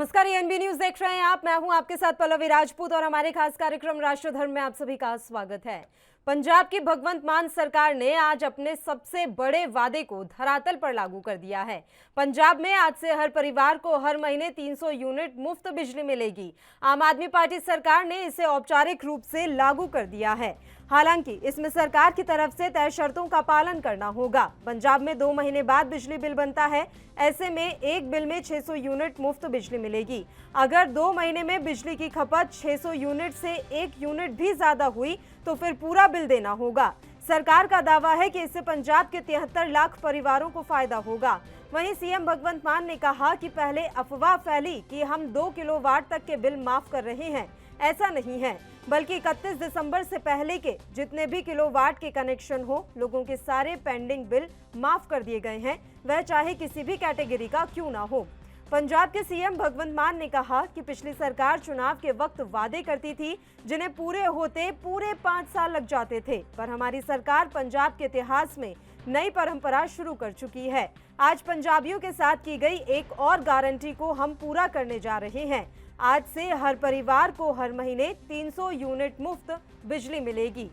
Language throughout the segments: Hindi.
नमस्कार, एएनबी न्यूज देख रहे हैं आप। मैं हूं आपके साथ पल्लवी राजपूत और हमारे खास कार्यक्रम राष्ट्रधर्म में आप सभी का स्वागत है। पंजाब की भगवंत मान सरकार ने आज अपने सबसे बड़े वादे को धरातल पर लागू कर दिया है। पंजाब में आज से हर परिवार को हर महीने 300 यूनिट मुफ्त बिजली मिलेगी। आम आदमी पार्टी सरकार ने इसे औपचारिक रूप से लागू कर दिया है। हालांकि इसमें सरकार की तरफ से तय शर्तों का पालन करना होगा। पंजाब में 2 महीने बाद बिजली बिल बनता है। ऐसे में एक बिल में 600 यूनिट मुफ्त बिजली मिलेगी। अगर 2 महीने में बिजली की खपत 600 यूनिट से 1 यूनिट भी ज्यादा हुई तो फिर पूरा बिल देना होगा। सरकार का दावा है कि इससे पंजाब के 73 लाख परिवारों को फायदा होगा। वहीं सीएम भगवंत मान ने कहा कि पहले अफवाह फैली कि हम 2 किलोवाट तक के बिल माफ कर रहे हैं। ऐसा नहीं है, बल्कि 31 दिसंबर से पहले के जितने भी किलोवाट के कनेक्शन हो, लोगों के सारे पेंडिंग बिल माफ कर दिए गए हैं, वह चाहे किसी भी कैटेगरी का क्यों ना हो। पंजाब के सीएम भगवंत मान ने कहा कि पिछली सरकार चुनाव के वक्त वादे करती थी जिन्हें पूरे होते पूरे 5 साल लग जाते थे, पर हमारी सरकार पंजाब के इतिहास में नई परंपरा शुरू कर चुकी है। आज पंजाबियों के साथ की गई एक और गारंटी को हम पूरा करने जा रहे हैं। आज से हर परिवार को हर महीने 300 यूनिट मुफ्त बिजली मिलेगी।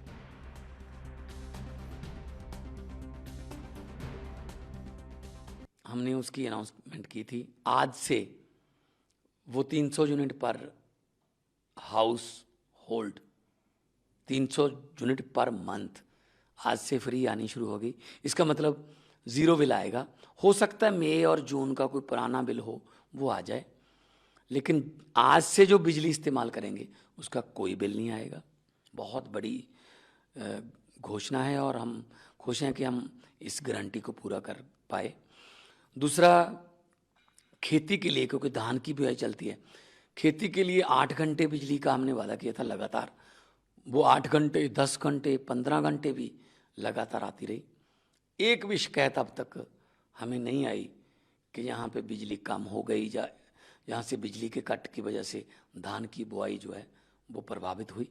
हमने उसकी अनाउंसमेंट की थी। आज से वो 300 यूनिट पर house hold, 300 unit per month आज से फ्री आनी शुरू होगी। इसका मतलब 0 बिल आएगा। हो सकता है मई और जून का कोई पुराना बिल हो वो आ जाए, लेकिन आज से जो बिजली इस्तेमाल करेंगे उसका कोई बिल नहीं आएगा। बहुत बड़ी घोषणा है और हम खुश हैं कि हम इस गारंटी को पूरा कर पाए। दूसरा, खेती के लिए, क्योंकि धान की बुआई चलती है, खेती के लिए 8 घंटे बिजली का हमने वादा किया था लगातार। वो 8 घंटे, 10 घंटे, 15 घंटे भी लगातार आती रही। एक भी शिकायत अब तक हमें नहीं आई कि यहाँ पे बिजली कम हो गई या यहाँ से बिजली के कट की वजह से धान की बुआई जो है वो प्रभावित हुई।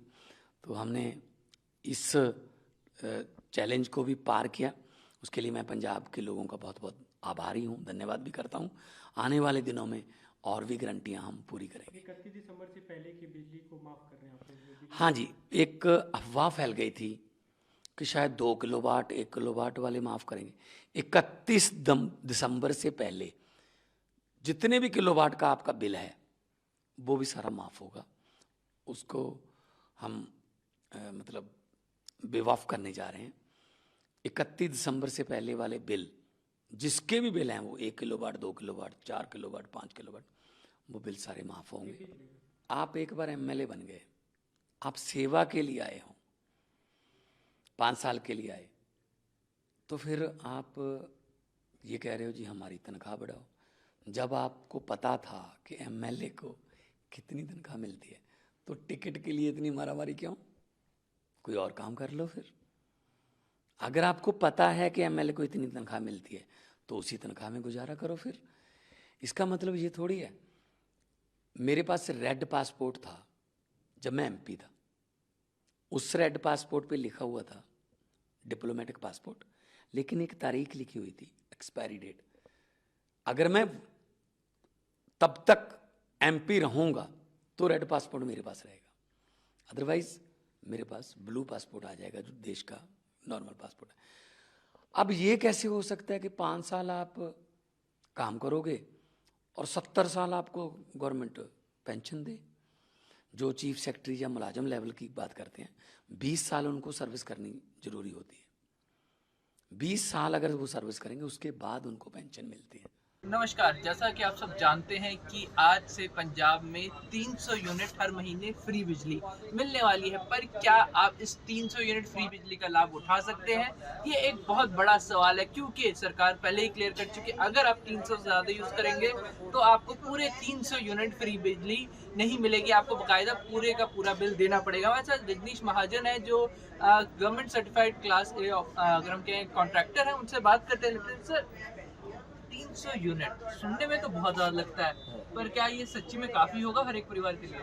तो हमने इस चैलेंज को भी पार किया। उसके लिए मैं पंजाब के लोगों का बहुत बहुत आभारी हूँ, धन्यवाद भी करता हूँ। आने वाले दिनों में और भी गारंटियाँ हम पूरी करेंगे। 31 दिसंबर से पहले की बिजली को माफ़ कर रहे हैं आप? हाँ जी, एक अफवाह फैल गई थी कि शायद 2 किलोवाट 1 किलोवाट वाले माफ़ करेंगे। 31 दिसंबर से पहले जितने भी किलोवाट का आपका बिल है वो भी सारा माफ़ होगा। उसको हम मतलब बेवकूफ़ करने जा रहे हैं। 31 दिसंबर से पहले वाले बिल, जिसके भी बिल हैं, वो 1 किलोवाट, 2 किलोवाट, 4 किलोवाट, 5 किलोवाट, वो बिल सारे माफ़ होंगे। आप एक बार एमएलए बन गए, आप सेवा के लिए आए हो, 5 साल के लिए आए, तो फिर आप ये कह रहे हो जी हमारी तनख्वाह बढ़ाओ। जब आपको पता था कि एमएलए को कितनी तनख्वाह मिलती है तो टिकट के लिए इतनी मारामारी क्यों? कोई और काम कर लो फिर। अगर आपको पता है कि एमएलए को इतनी तनख्वाह मिलती है तो उसी तनख्वाह में गुजारा करो फिर। इसका मतलब ये थोड़ी है। मेरे पास रेड पासपोर्ट था जब मैं एमपी था। उस रेड पासपोर्ट पे लिखा हुआ था डिप्लोमेटिक पासपोर्ट, लेकिन एक तारीख लिखी हुई थी, एक्सपायरी डेट। अगर मैं तब तक एमपी रहूँगा तो रेड पासपोर्ट मेरे पास रहेगा, अदरवाइज मेरे पास ब्लू पासपोर्ट आ जाएगा जो देश का नॉर्मल पासपोर्ट है। अब ये कैसे हो सकता है कि 5 साल आप काम करोगे और 70 साल आपको गवर्नमेंट पेंशन दे? जो चीफ सेक्रेटरी या मुलाजम लेवल की बात करते हैं, 20 साल उनको सर्विस करनी जरूरी होती है। 20 साल अगर वो सर्विस करेंगे उसके बाद उनको पेंशन मिलती है। नमस्कार, जैसा कि आप सब जानते हैं कि आज से पंजाब में 300 यूनिट हर महीने फ्री बिजली मिलने वाली है, पर क्या आप इस 300 यूनिट फ्री बिजली का लाभ उठा सकते हैं? ये एक बहुत बड़ा सवाल है, क्योंकि सरकार पहले ही क्लियर कर चुकी है अगर आप 300 से ज़्यादा यूज़ करेंगे तो आपको पूरे 300 यूनिट फ्री बिजली नहीं मिलेगी, आपको बाकायदा पूरे का पूरा बिल देना पड़ेगा। हमारे साथ जगदीश महाजन है जो गवर्नमेंट सर्टिफाइड क्लास ए अगर हम कहें कॉन्ट्रैक्टर हैं, उनसे बात करते हैं। सर, 300 यूनिट सुनने में तो बहुत ज़्यादा लगता है, पर क्या ये सच्ची में काफ़ी होगा हर एक परिवार के लिए?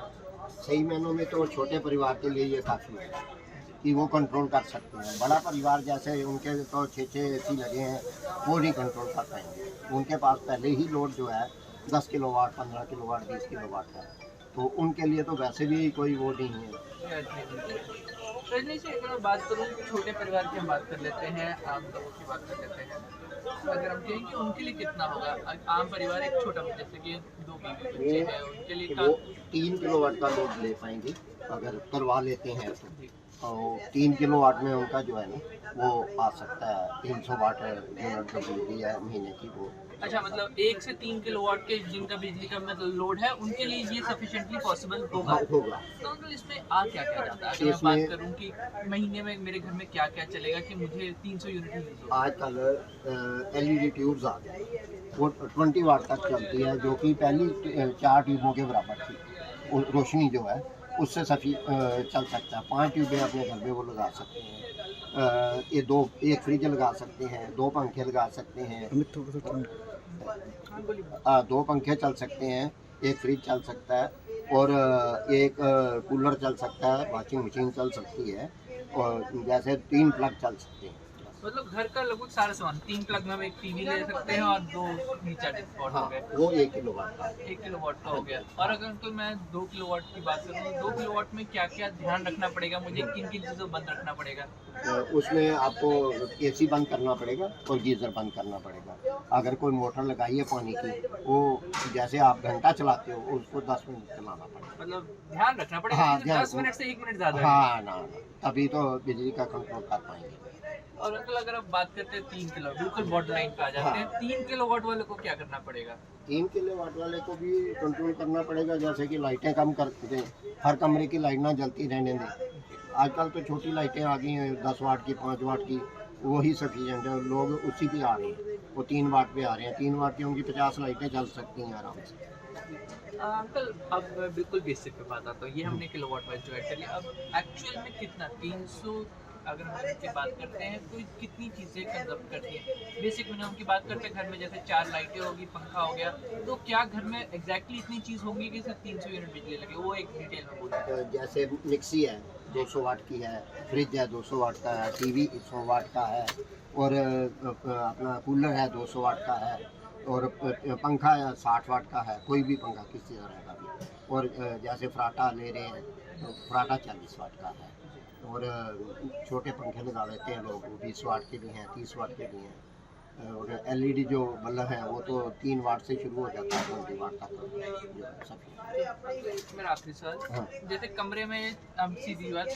सही मायनों में तो छोटे परिवार के लिए ये काफ़ी है कि वो कंट्रोल कर सकते हैं। बड़ा परिवार जैसे उनके तो 6 एसी लगे हैं, वो नहीं कंट्रोल कर पाएंगे। उनके पास पहले ही लोड जो है 10 किलोवाट, 15 किलोवाट, 20 किलोवाट है, तो उनके लिए तो वैसे भी कोई वो नहीं है। रजनी से अगर मैं बात करूँ छोटे परिवार की हम बात कर लेते हैं, आम लोगों की बात कर लेते हैं, अगर हम कहें कि उनके लिए कितना होगा, आम परिवार एक छोटा जैसे कि 2 बीवी बच्चे हैं उनके लिए वो 3 किलोवाट का लोड ले पाएंगे अगर करवा लेते हैं तो। और 3 किलोवाट में उनका जो है ना वो आ सकता है 300 वाट यूनिट जो बिजली है महीने की वो। अच्छा, मतलब 1 से 3 किलोवाट के जिनका बिजली का मतलब लोड है उनके लिए ये सफिशिएंटली पॉसिबल होगा। होगा। तो अंकल इसमें आ क्या क्या जाता है, अगर मैं बात करूं कि महीने में मेरे घर में क्या क्या चलेगा कि मुझे 300 यूनिट ही यूज होगा। आजकल LED ट्यूब्स आ गई, वो 20 वाट तक चलती है, जो कि पहली 4 ट्यूबों के बराबर थी। रोशनी जो है उससे चल सकता है। 5 ट्यूबें अपने घर में वो लगा सकते हैं। ये एक फ्रिज लगा सकते हैं, 2 पंखे लगा सकते हैं, 2 पंखे चल सकते हैं, एक फ्रिज चल सकता है और एक कूलर चल सकता है, वॉशिंग मशीन चल सकती है और जैसे 3 प्लग चल सकते हैं। मतलब घर का लगभग सारा सामान 3 प्लग में हम एक टीवी ले सकते हैं और 2 रिचार्ज स्पॉट हो गए। वो 1 किलोवाट का 1 किलोवाट का हो गया। और अगर अंकल मैं 2 किलोवाट की बात करूँ, 2 किलोवाट में क्या क्या ध्यान रखना पड़ेगा, मुझे किन किन चीज़ों बंद रखना पड़ेगा? उसमें आपको AC बंद करना पड़ेगा और गीज़र बंद करना पड़ेगा। अगर कोई मोटर लगाई है पानी की, वो जैसे आप घंटा चलाते हो उसको 10 मिनट चलाना पड़ेगा। मतलब ध्यान रखना पड़ेगा। हाँ, कि 10 मिनट से 1 मिनट ज़्यादा है। हाँ ना, तभी तो बिजली का कंट्रोल कर पाएंगे। और अंकल अगर आप बात करते हैं 3 किलो, बिल्कुल बॉर्डर लाइन पे आ जाते हैं, 3 किलोवाट वाले को क्या करना पड़ेगा? 3 किलोवाट वाले को भी कंट्रोल करना पड़ेगा, जैसे कि लाइटें कम कर दें, हर कमरे की लाइट ना जलती रहने दें। आजकल तो छोटी लाइटें आ गई हैं 10 वाट की, 5 वाट की, वही सफिशिएंट है, लोग उसी पे आ रहे हैं। वो 3 वाट पे आ रहे हैं, 3 वाट की उनकी 50 लाइटें चल सकती हैं आराम से। अंकल अब मैं बिल्कुल बेसिक पे बात आता हूँ, ये हमने किलोवाट वाइज जो ऐड कर लिया, अब एक्चुअल में कितना 300 अगर हम इसकी बात करते हैं तो कितनी चीज़ें कंजप्ट करती हैं? बेसिक मिनिमम की बात करते हैं, घर में जैसे 4 लाइटें होगी, पंखा हो गया, तो क्या घर में एग्जैक्टली इतनी चीज़ होंगी कि सिर्फ 300 यूनिट बिजली लगे? वो एक डिटेल में बोलिए। जैसे मिक्सी है 200 वाट की है, फ्रिज है 200 वाट का है, टीवी 100 वाट का है और अपना कूलर है 200 वाट का है और पंखा 60 वाट का है, कोई भी पंखा किसी तरह का भी। और जैसे फ्राटा ले रहे हैं तो फ्राटा 40 वाट का है और छोटे पंखे लगा लेते हैं लोग, 20 वाट के भी हैं, 30 वाट के भी हैं। और LED जो बल्ब है वो तो 3 वाट से शुरू हो जाता है 20 वाट तक सब। मेरा आखिरी सवाल, हाँ। जैसे कमरे में अब सीधी बात,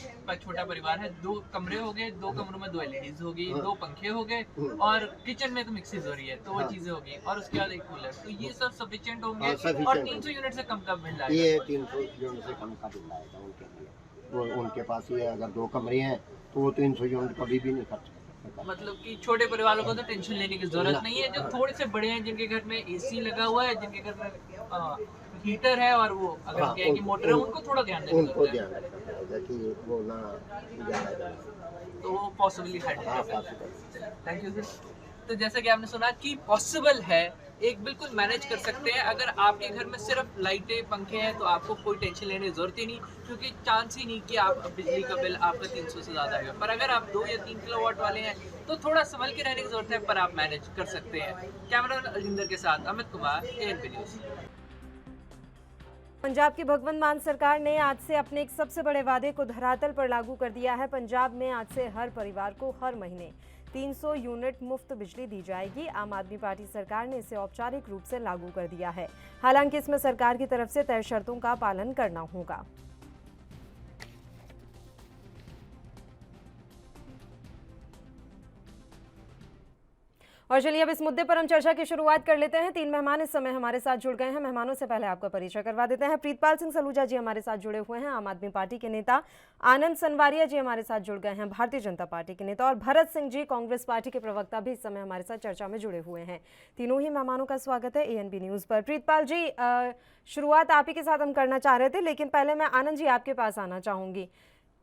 छोटा परिवार है, 2 कमरे हो गए, 2 कमरों में 2 LEDs होगी, 2 पंखे हो गए और किचन में तो मिक्सीज हो रही है, तो वो चीजें होगी और उसके बाद एक कूलर, तो ये सब सफिशिएंट होंगे और 300 यूनिट से कम का बिल आएगा। ये 300 यूनिट से कम का बिल आएगा उनके लिए। वो उनके पास ये अगर 2 कमरे हैं तो वो 300 यूनिट कभी भी नहीं खर्च करते। मतलब कि छोटे परिवारों को तो टेंशन लेने की जरूरत नहीं है, जो थोड़े से बड़े हैं जिनके घर में AC लगा हुआ है, जिनके घर में हीटर है और वो अगर हाँ, क्या है कि मोटर है, उनको थोड़ा ध्यान देना उनको जरूरत है। ध्यान रखना पड़ेगा कि वो ना ज़्यादा जाए। तो वो पॉसिबली हाँ, हैंडल कर possible। सकते हैं। Thank you sir. तो जैसा कि आपने सुना कि पॉसिबल है, एक बिल्कुल मैनेज कर सकते हैं। अगर आपके घर में सिर्फ लाइटें पंखे हैं तो आपको कोई टेंशन लेने की जरूरत ही नहीं, क्योंकि चांस ही नहीं कि आप बिजली का बिल आपका 300 से ज़्यादा आएगा। पर अगर आप 2 या 3 किलोवाट वाले हैं तो थोड़ा संभल के रहने की जरूरत है, पर आप मैनेज कर सकते हैं। कैमरा अजिंदर के साथ अमित कुमार, ANP न्यूज़। पंजाब की भगवंत मान सरकार ने आज से अपने एक सबसे बड़े वादे को धरातल पर लागू कर दिया है। पंजाब में आज से हर परिवार को हर महीने 300 यूनिट मुफ्त बिजली दी जाएगी। आम आदमी पार्टी सरकार ने इसे औपचारिक रूप से लागू कर दिया है। हालांकि इसमें सरकार की तरफ से तय शर्तों का पालन करना होगा। और चलिए अब इस मुद्दे पर हम चर्चा की शुरुआत कर लेते हैं। 3 मेहमान इस समय हमारे साथ जुड़ गए हैं। मेहमानों से पहले आपका परिचय करवा देते हैं। प्रीतपाल सिंह सलूजा जी हमारे साथ जुड़े हुए हैं, आम आदमी पार्टी के नेता। आनंद सनवारिया जी हमारे साथ जुड़ गए हैं, भारतीय जनता पार्टी के नेता। और भरत सिंह जी कांग्रेस पार्टी के प्रवक्ता भी इस समय हमारे साथ चर्चा में जुड़े हुए हैं। तीनों ही मेहमानों का स्वागत है ANP न्यूज़ पर। प्रीतपाल जी, शुरुआत आप ही के साथ हम करना चाह रहे थे, लेकिन पहले मैं आनंद जी आपके पास आना चाहूँगी।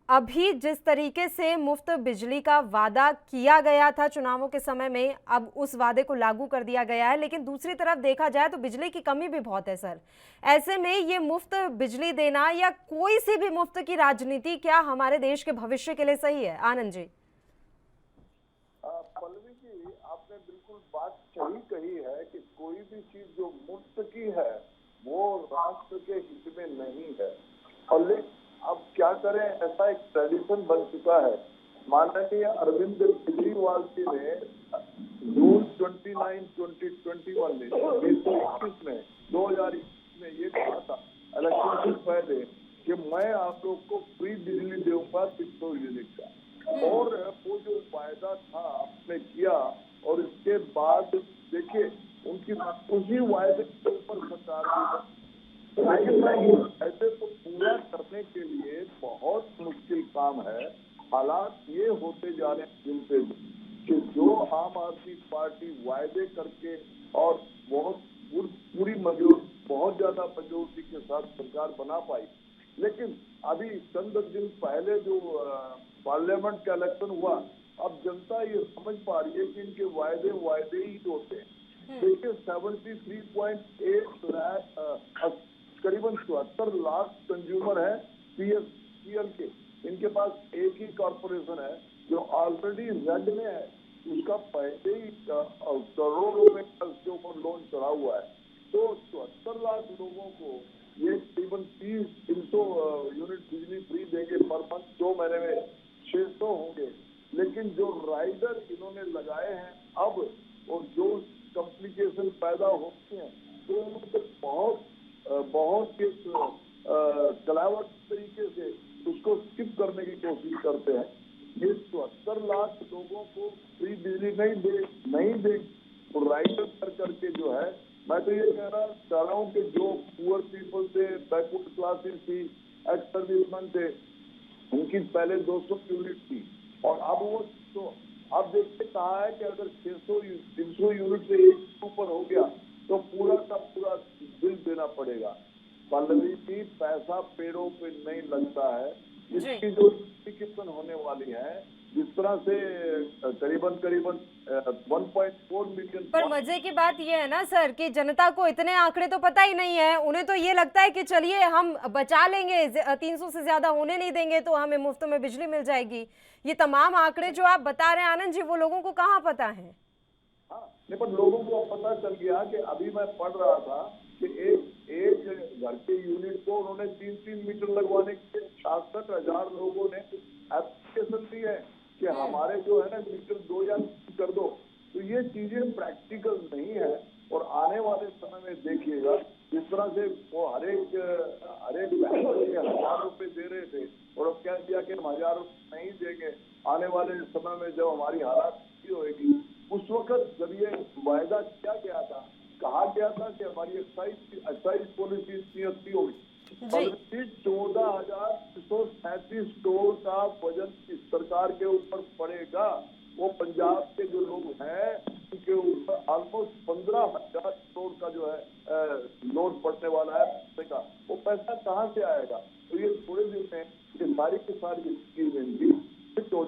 अभी जिस तरीके से मुफ्त बिजली का वादा किया गया था चुनावों के समय में, अब उस वादे को लागू कर दिया गया है, लेकिन दूसरी तरफ देखा जाए तो बिजली की कमी भी बहुत है सर। ऐसे में ये मुफ्त बिजली देना या कोई सी भी मुफ्त की राजनीति क्या हमारे देश के भविष्य के लिए सही है? आनंद जी। पल्लवी जी, आपने बिल्कुल बात सही कही है कि कोई भी चीज जो मुफ्त की नहीं है वो राष्ट्र के हित में नहीं है। और लेकिन अब क्या करें, ऐसा एक ट्रेडिशन बन चुका है। माननीय अरविंद केजरीवाल जी ने जून 29, 2021 में 2021 में 2021 में ये कहा था इलेक्शन से पहले कि मैं आप लोग को फ्री बिजली दूंगा 600 यूनिट का, और वो जो वायदा था आपने किया, और इसके बाद देखिए उनकी उसी वायदे के ऊपर सरकार, लेकिन ऐसे तो पूरा करने के लिए बहुत मुश्किल काम है। हालात ये होते जा रहे हैं दिन पे दिन कि जो आम आदमी पार्टी वायदे करके और बहुत पूरी बहुत ज्यादा मजबूती के साथ सरकार बना पाई, लेकिन अभी चंद दिन पहले जो पार्लियामेंट का इलेक्शन हुआ, अब जनता ये समझ पा रही है कि इनके वायदे ही होते हैं। देखिए 73.8 लाख करीबन 74 लाख कंज्यूमर है पीएल के। इनके पास एक ही कॉर्पोरेशन है जो ऑलरेडी रेड में है, उसका पहले ही करोड़ों रुपए का उसके ऊपर लोन चढ़ा हुआ है। तो 74 लाख लोगों को ये करीबन 300 यूनिट बिजली फ्री देंगे पर मंथ, 2 महीने में 600 होंगे। लेकिन जो राइडर इन्होंने लगाए हैं अब, और जो कॉम्प्लिकेशन पैदा होते हैं, तो उनको बहुत कलावट तरीके से उसको स्किप करने की कोशिश करते हैं। ये 74 लाख लोगों को फ्री बिजली नहीं दे तो राइडर करके जो है, मैं तो ये कह रहा हूँ कि जो पुअर पीपल थे, बैकवर्ड क्लासेस थी, एक्स सर्विसमैन थे, उनकी पहले 200 यूनिट थी, और अब वो तो अब देखते कहा है कि अगर 300 यूनिट से एक ऊपर हो गया तो पूरा का पूरा बिल देना पड़ेगा। पल्लवी जी, पैसा पेड़ों पे नहीं लगता है। इसकी जो कितन होने वाली है, जिस तरह से करीबन 1.4 मिलियन। पर मजे की बात ये है ना सर कि जनता को इतने आंकड़े तो पता ही नहीं है। उन्हें तो ये लगता है कि चलिए हम बचा लेंगे, 300 से ज्यादा होने नहीं देंगे तो हमें मुफ्त में बिजली मिल जाएगी। ये तमाम आंकड़े जो आप बता रहे हैं आनंद जी, वो लोगों को कहाँ पता है? हाँ, नहीं, पर लोगों को पता चल गया कि अभी मैं पढ़ रहा था कि एक घर के यूनिट को उन्होंने 3 मीटर लगवाने के 66,000 लोगों ने एप्लीकेशन दी है कि हमारे जो है ना मीटर 2 या 3 कर दो। तो ये चीजें प्रैक्टिकल नहीं है, और आने वाले समय में देखिएगा जिस तरह से वो हर एक बैंक के 1000 रुपए दे रहे थे, और अब क्या दिया कि हम 1000 रुपए नहीं देंगे। आने वाले समय में जब हमारी हालात होगी, उस वक्त जब ये वायदा किया गया था, कहा गया था कि हमारी एक्साइज पॉलिसी इतनी अच्छी होगी, 14,637 करोड़ का वजन इस सरकार के ऊपर पड़ेगा। वो पंजाब के जो लोग हैं उनके ऊपर ऑलमोस्ट 15,000 करोड़ का जो है लोन पड़ने वाला है पैसे का। वो पैसा कहाँ से आएगा? तो ये थोड़े दिन में ये सारी की सारी स्कीम बिल्कुल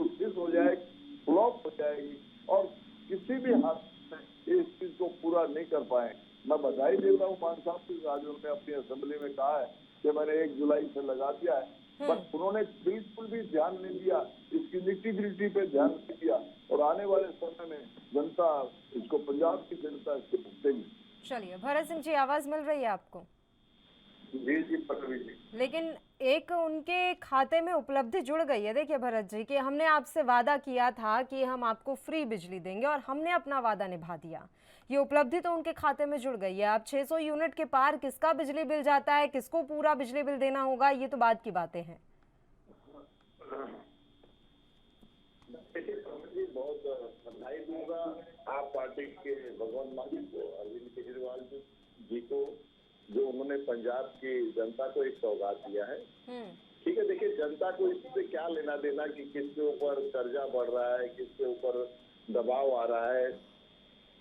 फिक्स हो जाएगी, फ्लॉप हो जाएगी, और किसी भी हाथ में इस चीज को पूरा नहीं कर पाए। मैं बधाई देता हूँ मान साहब को, आज उन्होंने अपनी असेंबली में कहा है कि मैंने 1 जुलाई से लगा दिया है, बट उन्होंने बिल्कुल भी ध्यान नहीं दिया, इसकी निटी-ग्रिटी पे ध्यान नहीं दिया, और आने वाले समय में जनता इसको, पंजाब की जनता इसको भुगतेगी। चलिए, भरत सिंह जी आवाज मिल रही है आपको? जी पल्लवी जी। लेकिन एक उनके खाते में उपलब्धि जुड़ गई है। देखिए भरत जी, कि हमने आपसे वादा किया था कि हम आपको फ्री बिजली देंगे और हमने अपना वादा निभा दिया। ये उपलब्धि तो उनके खाते में जुड़ गई है। अब 600 यूनिट के पार किसका बिजली बिल जाता है, किसको पूरा बिजली बिल देना होगा, ये तो बाद की बातें हैं। बहुत बधाई दूंगा आप पार्टी के भगवंत मान को, अरविंद केजरीवाल जी को, जो उन्होंने पंजाब की जनता को एक सौगात दिया है। ठीक है, देखिए जनता को इससे क्या लेना देना कि किसके ऊपर कर्जा बढ़ रहा है, किसके ऊपर दबाव आ रहा है,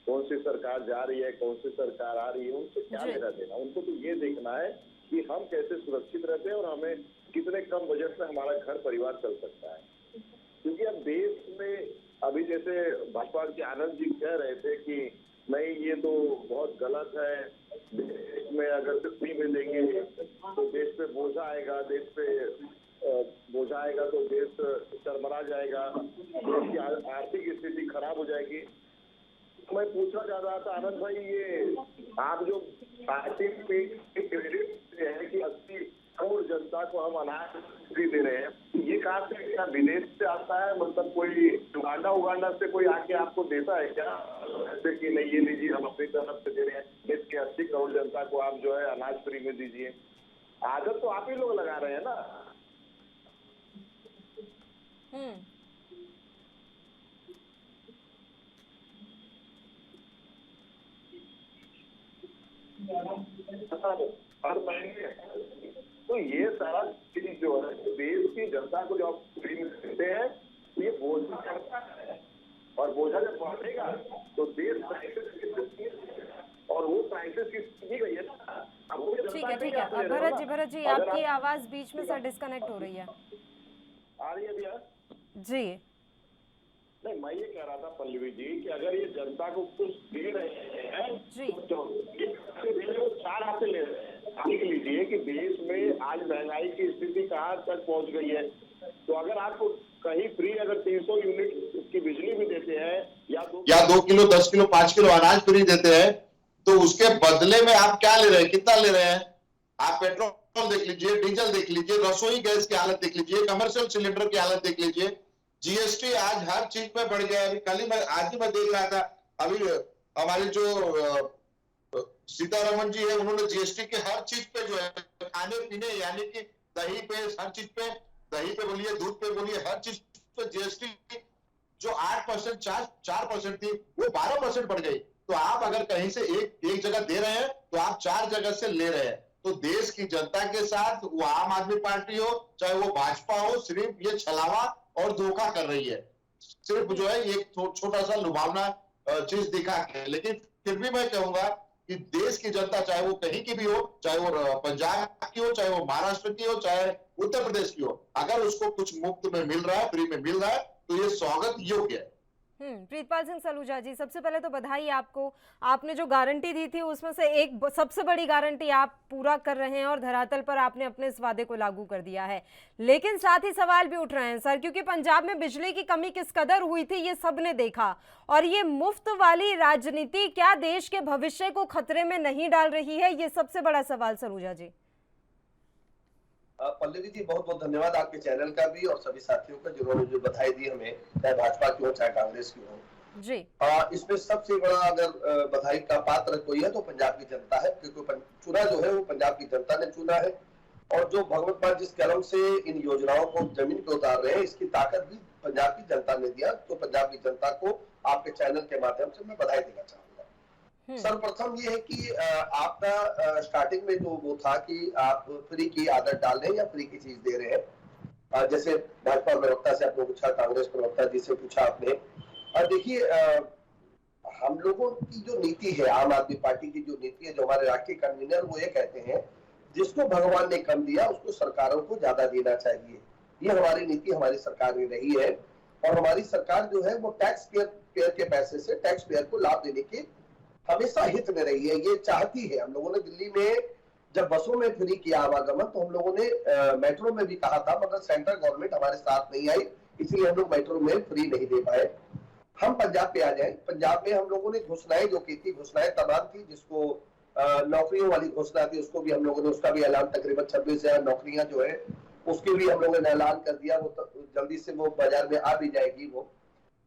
कौन सी सरकार जा रही है, कौन सी सरकार आ रही है, उनसे क्या लेना देना। उनको तो ये देखना है कि हम कैसे सुरक्षित रहते हैं और हमें कितने कम बजट में हमारा घर परिवार चल सकता है। क्योंकि अब देश में अभी जैसे भाजपा के आनंद जी कह रहे थे कि नहीं ये तो बहुत गलत है, देश में अगर फ्री में देंगे तो देश पे बोझा आएगा, देश पे बोझा आएगा तो देश चरमरा जाएगा, देश की आर्थिक स्थिति खराब हो जाएगी। मैं पूछना चाह रहा था आनंद भाई, ये आप जो पार्टी पे क्रेडिट है कि 80 करोड़ जनता को हम अनाज फ्री दे रहे हैं, ये कहाँ से, क्या विदेश से आता है? मतलब कोई उगांडा से कोई आके आपको देता है क्या, ऐसे कि नहीं ये लीजिए हम अपनी तरफ से दे रहे हैं, देश के 80 करोड़ जनता को आप जो है अनाज फ्री में दीजिए? आदत तो आप ही लोग लगा रहे हैं ना। हर महीने तो ये सारा चीज जो है देश की जनता को जो आप फ्री में देते हैं, ये बोझा करता है, और बोझा जब बढ़ेगा तो देश और वो क्राइसिस की स्थिति गई है ना। ठीक है ठीक है। अब भरत जी आपकी आवाज बीच में से डिस्कनेक्ट हो रही है। आ रही है भैया जी? नहीं, मैं ये कह रहा था पल्लवी जी कि अगर ये जनता को कुछ दे रहे हैं जी। तो 4 हाथ से ले रहे हैं। देख लीजिए कि देश में आज महंगाई की स्थिति कहाँ तक पहुंच गई है। तो अगर आपको कहीं फ्री अगर 300 यूनिट की बिजली भी देते हैं या 2 किलो 10 किलो 5 किलो अनाज फ्री देते हैं, तो उसके बदले में आप क्या ले रहे हैं, कितना ले रहे हैं? आप पेट्रोल देख लीजिए, डीजल देख लीजिए, रसोई गैस की हालत देख लीजिए, कमर्शियल सिलेंडर की हालत देख लीजिए, जीएसटी आज हर चीज पे बढ़ गया है। अभी कल ही आज ही मैं देख रहा था, अभी हमारे जो सीतारमण जी है, उन्होंने जीएसटी के हर चीज पे जो है, खाने पीने यानी कि दही पे, हर चीज पे, दही पे बोलिए, दूध पे बोलिए, हर चीज पे जीएसटी जो 8% 4% थी वो 12% बढ़ गई। तो आप अगर कहीं से एक जगह दे रहे हैं तो आप 4 जगह से ले रहे हैं। तो देश की जनता के साथ वो आम आदमी पार्टी हो चाहे वो भाजपा हो, सिर्फ ये छलावा और धोखा कर रही है, सिर्फ जो है एक छोटा सा लुभावना चीज दिखा के। लेकिन फिर भी मैं कहूंगा कि देश की जनता चाहे वो कहीं की भी हो, चाहे वो पंजाब की हो, चाहे वो महाराष्ट्र की हो, चाहे उत्तर प्रदेश की हो, अगर उसको कुछ मुफ्त में मिल रहा है, फ्री में मिल रहा है, तो ये स्वागत योग्य है। प्रीतपाल सिंह सलूजा जी, सबसे पहले तो बधाई आपको। आपने जो गारंटी दी थी उसमें से एक सबसे बड़ी गारंटी आप पूरा कर रहे हैं और धरातल पर आपने अपने इस वादे को लागू कर दिया है। लेकिन साथ ही सवाल भी उठ रहे हैं सर, क्योंकि पंजाब में बिजली की कमी किस कदर हुई थी ये सबने देखा, और ये मुफ्त वाली राजनीति क्या देश के भविष्य को खतरे में नहीं डाल रही है? ये सबसे बड़ा सवाल सलूजा जी। पल्लवी जी बहुत बहुत धन्यवाद आपके चैनल का भी और सभी साथियों का जिन्होंने जो बधाई दी हमें, चाहे भाजपा की हो चाहे कांग्रेस की हो जी। इसमें सबसे बड़ा अगर बधाई का पात्र कोई है तो पंजाब की जनता है, क्योंकि चुना जो है वो पंजाब की जनता ने चुना है। और जो भगवत मान जिस कलम से इन योजनाओं को जमीन पे उतार रहे हैं, इसकी ताकत भी पंजाब की जनता ने दिया। तो पंजाब की जनता को आपके चैनल के माध्यम से मैं बधाई देना चाहूंगा। सर्वप्रथम ये है कि आपका स्टार्टिंग में जो वो था कि आप फ्री की आदत डाल रहे हैं या फ्री की चीज दे रहे हैं। जैसे भाजपा प्रवक्ता से आपने पूछा, कांग्रेस प्रवक्ता जी से पूछा आपने। देखिए हम लोगों की जो नीति है, आम आदमी पार्टी की जो नीति है, जो हमारे राष्ट्रीय कन्वीनर वो ये कहते हैं जिसको भगवान ने कम दिया उसको सरकारों को ज्यादा देना चाहिए। ये हमारी नीति हमारी सरकार ने रही है। और हमारी सरकार जो है वो टैक्स पेयर के पैसे से टैक्स पेयर को लाभ देने के हमेशा हित में रही है, ये चाहती है। हम लोगों ने दिल्ली में जब बसों में फ्री किया आवागमन, तो हम लोगों ने मेट्रो में भी कहा था, मगर सेंट्रल गवर्नमेंट हमारे साथ नहीं आई, इसलिए हम लोग मेट्रो में फ्री नहीं दे पाए। हम पंजाब पे आ जाए, पंजाब में हम लोगों ने घोषणाएं जो की थी, घोषणाएं तमाम थी, जिसको नौकरियों वाली घोषणा थी, उसको भी हम लोगों ने, उसका भी ऐलान तकरीबन 26,000 नौकरियां जो है उसके भी हम लोगों ने ऐलान कर दिया। वो जल्दी से वो बाजार में आ भी जाएगी वो।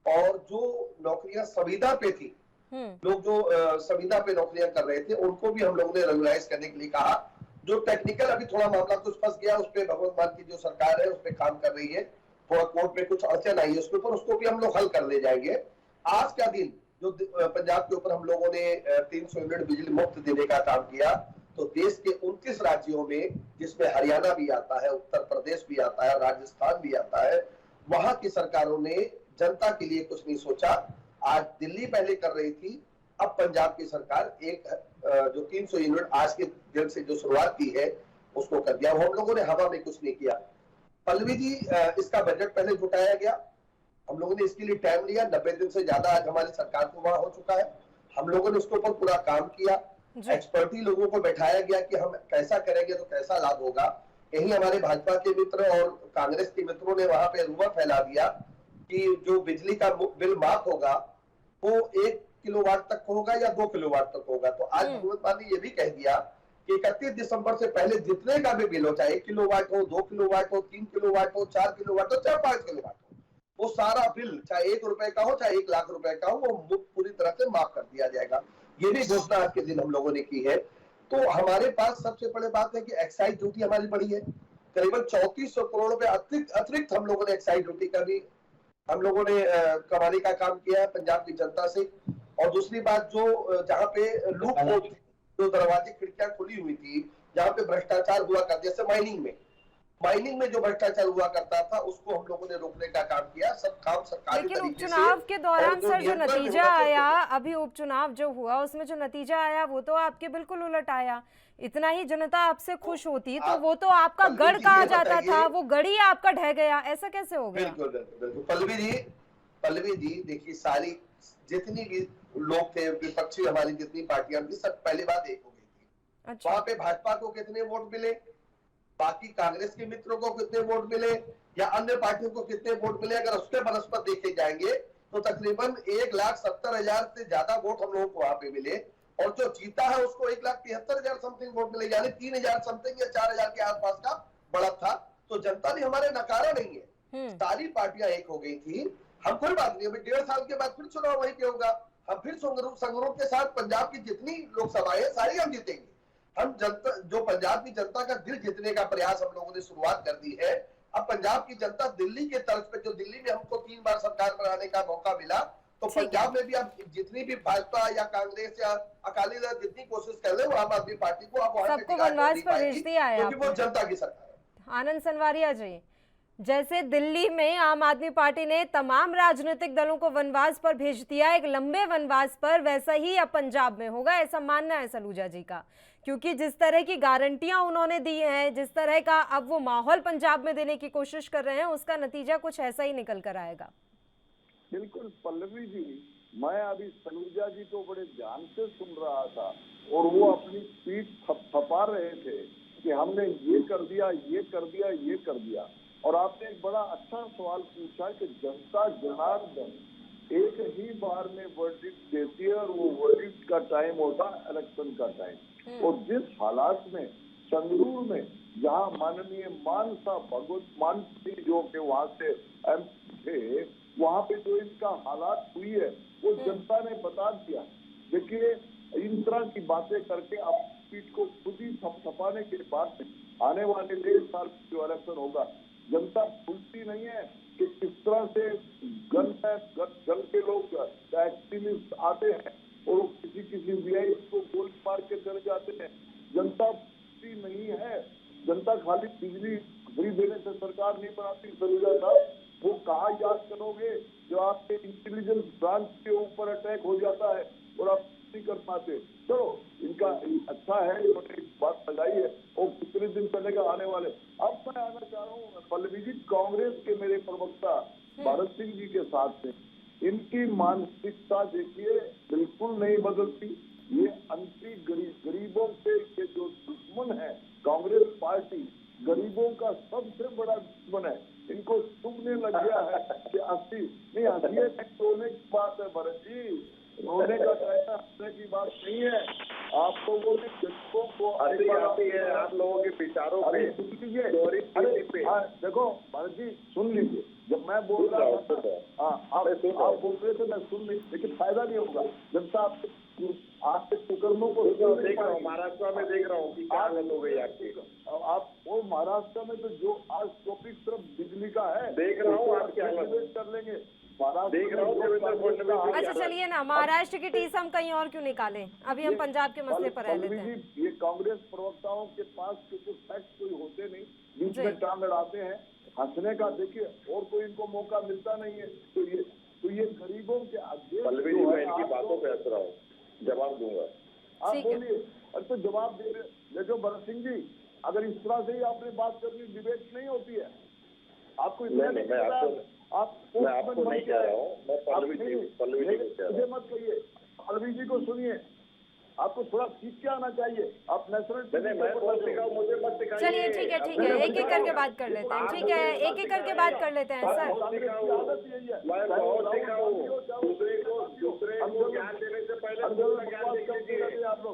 और जो नौकरियां संविदा पे थी, लोग जो संविदा पे नौकरियां कर रहे थे, उनको भी हम लोगों ने रेगुलराइज करने के लिए कहा। जो टेक्निकल अभी थोड़ा मामला कुछ फंस गया, उस पर भगवत मान की जो सरकार है उस पर काम कर रही है, थोड़ा कोर्ट में कुछ अड़चन आई है उसके ऊपर, उसको भी हम लोग हल कर ले जाएंगे। आज का दिन जो पंजाब के ऊपर हम लोगों ने 300 यूनिट बिजली मुफ्त देने का काम किया, तो देश के 29 राज्यों में, जिसमें हरियाणा भी आता है, उत्तर प्रदेश भी आता है, राजस्थान भी आता है, वहां की सरकारों ने जनता के लिए कुछ नहीं सोचा। आज दिल्ली पहले कर रही थी, अब पंजाब की सरकार एक जो 300 यूनिट आज के दिन से जो शुरुआत की है उसको कर दिया। हम लोगों ने हवा में कुछ नहीं किया। पल्लवी जी, इसका बजट पहले जुटाया गया, हम लोगों ने इसके लिए टाइम लिया, 90 दिन से ज्यादा आज हमारी सरकार को वहां हो चुका है। हम लोगों ने उसके ऊपर पूरा काम किया, एक्सपर्टी लोगों को बैठाया गया कि हम कैसा करेंगे तो कैसा लाभ होगा। यही हमारे भाजपा के मित्र और कांग्रेस के मित्रों ने वहां पे रूमर फैला दिया कि जो बिजली का बिल माफ होगा वो 1 किलोवाट तक होगा या 2 किलोवाट तक होगा। तो आज भगवंत मान ने ये भी कह दिया कि 31 दिसंबर से पहले जितने का भी बिल हो, चाहे 1 किलोवाट हो, 2 किलोवाट हो, 3 किलोवाट हो, 4 किलोवाट हो, चाहे 5 किलोवाट हो, वो सारा बिल चाहे 1 रुपए का हो, चाहे 1 लाख रुपए का हो, वो पूरी तरह से माफ कर दिया जाएगा। ये भी घोषणा आज के दिन हम लोगों ने की है। तो हमारे पास सबसे बड़ी बात है कि एक्साइज ड्यूटी हमारी बढ़ी है, करीबन 3400 करोड़ रुपए अतिरिक्त हम लोगों ने एक्साइज ड्यूटी का भी हम लोगों ने कमाने का काम किया है पंजाब की जनता से। और दूसरी बात, जो जहाँ पे लूप होल थी, जो दरवाजे खिड़कियां खुली हुई थी, जहाँ पे भ्रष्टाचार हुआ करता, जैसे माइनिंग में जो भ्रष्टाचार हुआ करता था, उसको हम लोगों ने रोकने का काम किया। सब काम सरकारी लेकिन तरीके से। उपचुनाव के दौरान और जो सर जो नियंत्रण नतीजा होना चाहिए, आया, अभी उपचुनाव जो हुआ उसमें जो नतीजा आया वो तो आपके बिल्कुल उलट आया। इतना ही जनता आपसे खुश होती तो वो तो आपका गढ़ कहा जाता था, वो गढ़ ही आपका ढह गया, ऐसा कैसे हो गया? बिल्कुल बिल्कुल बिल्कुल। पल्लवी जी देखिए, सारी जितनी भी लोग थे विपक्षी, हमारी जितनी पार्टियां थी, सब पहली बात एक हो गई थी। अच्छा। वहां पे भाजपा को कितने वोट मिले, बाकी कांग्रेस के मित्रों को कितने वोट मिले, या अन्य पार्टियों को कितने वोट मिले, अगर उसके बनस्पत देखे जाएंगे तो तकरीबन 1,70,000 से ज्यादा वोट हम लोगों को वहां पे मिले। और जो जीता है उसको 1,73,000 समथिंग वोट मिले, यानी 3,000 समथिंग या 4,000 के आसपास का बढ़त था। तो जनता ने हमारे नकारा नहीं है, सारी पार्टियां एक हो गई थी। हम कोई बात नहीं, अभी 1.5 साल के बाद फिर चुनाव वहीं पे होगा, हम फिर संगरों के साथ पंजाब की जितनी लोकसभाएं है सारी हम जीतेंगे। हम जनता, जो पंजाब की जनता का दिल जीतने का प्रयास हम लोगों ने शुरुआत कर दी है। अब पंजाब की जनता दिल्ली के तर्ज पे, जो दिल्ली में हमको 3 बार सरकार बनाने का मौका मिला, तो पंजाब में भी अब जितनी भी भाजपा या कांग्रेस या अकाली दल जितनी कोशिश कर रहे, वो आम आदमी पार्टी को अब वहां सबको वनवास पर भेज दिया है क्योंकि वो जनता की सरकार है। आनंद सनवारिया जी, जैसे दिल्ली में आम आदमी पार्टी ने तमाम राजनीतिक दलों को वनवास पर भेज दिया, एक लंबे वनवास पर, वैसा ही अब पंजाब में होगा, ऐसा मानना है सलूजा जी का, क्योंकि जिस तरह की गारंटियां उन्होंने दी हैं, जिस तरह का अब वो माहौल पंजाब में देने की कोशिश कर रहे हैं, उसका नतीजा कुछ ऐसा ही निकल कर आएगा। बिल्कुल पल्लवी जी, मैं अभी सलूजा जी को बड़े ध्यान से सुन रहा था और वो अपनी पीठ थपथपा रहे थे कि हमने ये कर दिया, ये कर दिया, ये कर दिया। और आपने एक बड़ा अच्छा सवाल पूछा कि जनता जनार्दन एक ही बार में वर्डिक्ट देती है, और वो वर्डिक्ट का टाइम होता है इलेक्शन का टाइम। और जिस हालात में संगरूर में, जहाँ माननीय मानसा भगवत मान सिंह जो के वहां से MP थे, वहां पे जो इनका हालात हुई है वो जनता ने बता दिया। देखिए, इन तरह की बातें करके आप पीठ को खुद ही थपथपाने के बाद आने वाले 1.5 साल जो इलेक्शन होगा, जनता भूलती नहीं है कि किस तरह से गन के लोग एक्टिविस्ट आते हैं और किसी VIP को गोली मार के चले जाते हैं। जनता भूलती नहीं है। जनता खाली बिजली फ्री देने से सरकार नहीं बनाती। सलूजा साहब, वो कहाँ याद करोगे जो आपके इंटेलिजेंस ब्रांच के ऊपर अटैक हो जाता है और आप नहीं कर पाते। चलो, इनका अच्छा है, इन्होंने एक बात लगाई है, और कितने दिन चलेगा आने वाले। अब मैं आना चाह रहा हूँ पल्लवी जी, कांग्रेस के मेरे प्रवक्ता भारत सिंह जी के साथ में, इनकी मानसिकता देखिए बिल्कुल नहीं बदलती। ये गरीबों के जो दुश्मन है कांग्रेस पार्टी, गरीबों का सबसे बड़ा दुश्मन है। इनको सुनने लग गया है कि हंसी नहीं, हंसिए रोने की बात है भरत जी, रोने का टाइम हंसने की बात नहीं है। आप लोगों ने गरीबों को आती है, आप लोगों के विचारों पे सुन लीजिए। देखो भरत जी, सुन लीजिए, जब मैं बोल रहा था, आप बोल रहे थे, मैं सुन ली, लेकिन फायदा नहीं होगा। जनता आपके कुकर्मों को देख रहा हूँ, महाराष्ट्र में देख रहा हूँ कि क्या हालत हो गई आपकी। आप वो महाराष्ट्र में तो जो आज टॉपिक सिर्फ बिजली का है, देख रहा हूँ, आप क्या कर लेंगे, देख रहा हूँ। अच्छा चलिए ना, महाराष्ट्र की टीस हम कहीं और क्यों निकालें, अभी हम पंजाब के मसले पर रह लेते हैं। ये कांग्रेस प्रवक्ताओं के पास कुछ फैक्ट कोई होते नहीं, बीच में टांग अड़ाते हैं, हंसने का देखिए और कोई इनको मौका मिलता नहीं है। तो ये गरीबों के इनकी बातों पे हंस रहा हूँ, जवाब दूंगा। आप बोलिए। तो जवाब दे रहे, देखो भरत सिंह जी, अगर इस तरह से ही आपने बात करनी, डिबेट नहीं होती है। आपको इतना नहीं पता, आप आपको नहीं कह रहा हूँ, मुझे मत कहिए, पल्लवी जी को सुनिए। आपको थोड़ा सीख के आना चाहिए। आप नेशनल चलिए ठीक है, एक एक करके बात कर लेते हैं। ठीक है, एक एक करके बात कर लेते हैं सर। दूसरे को ज्ञान देने से पहले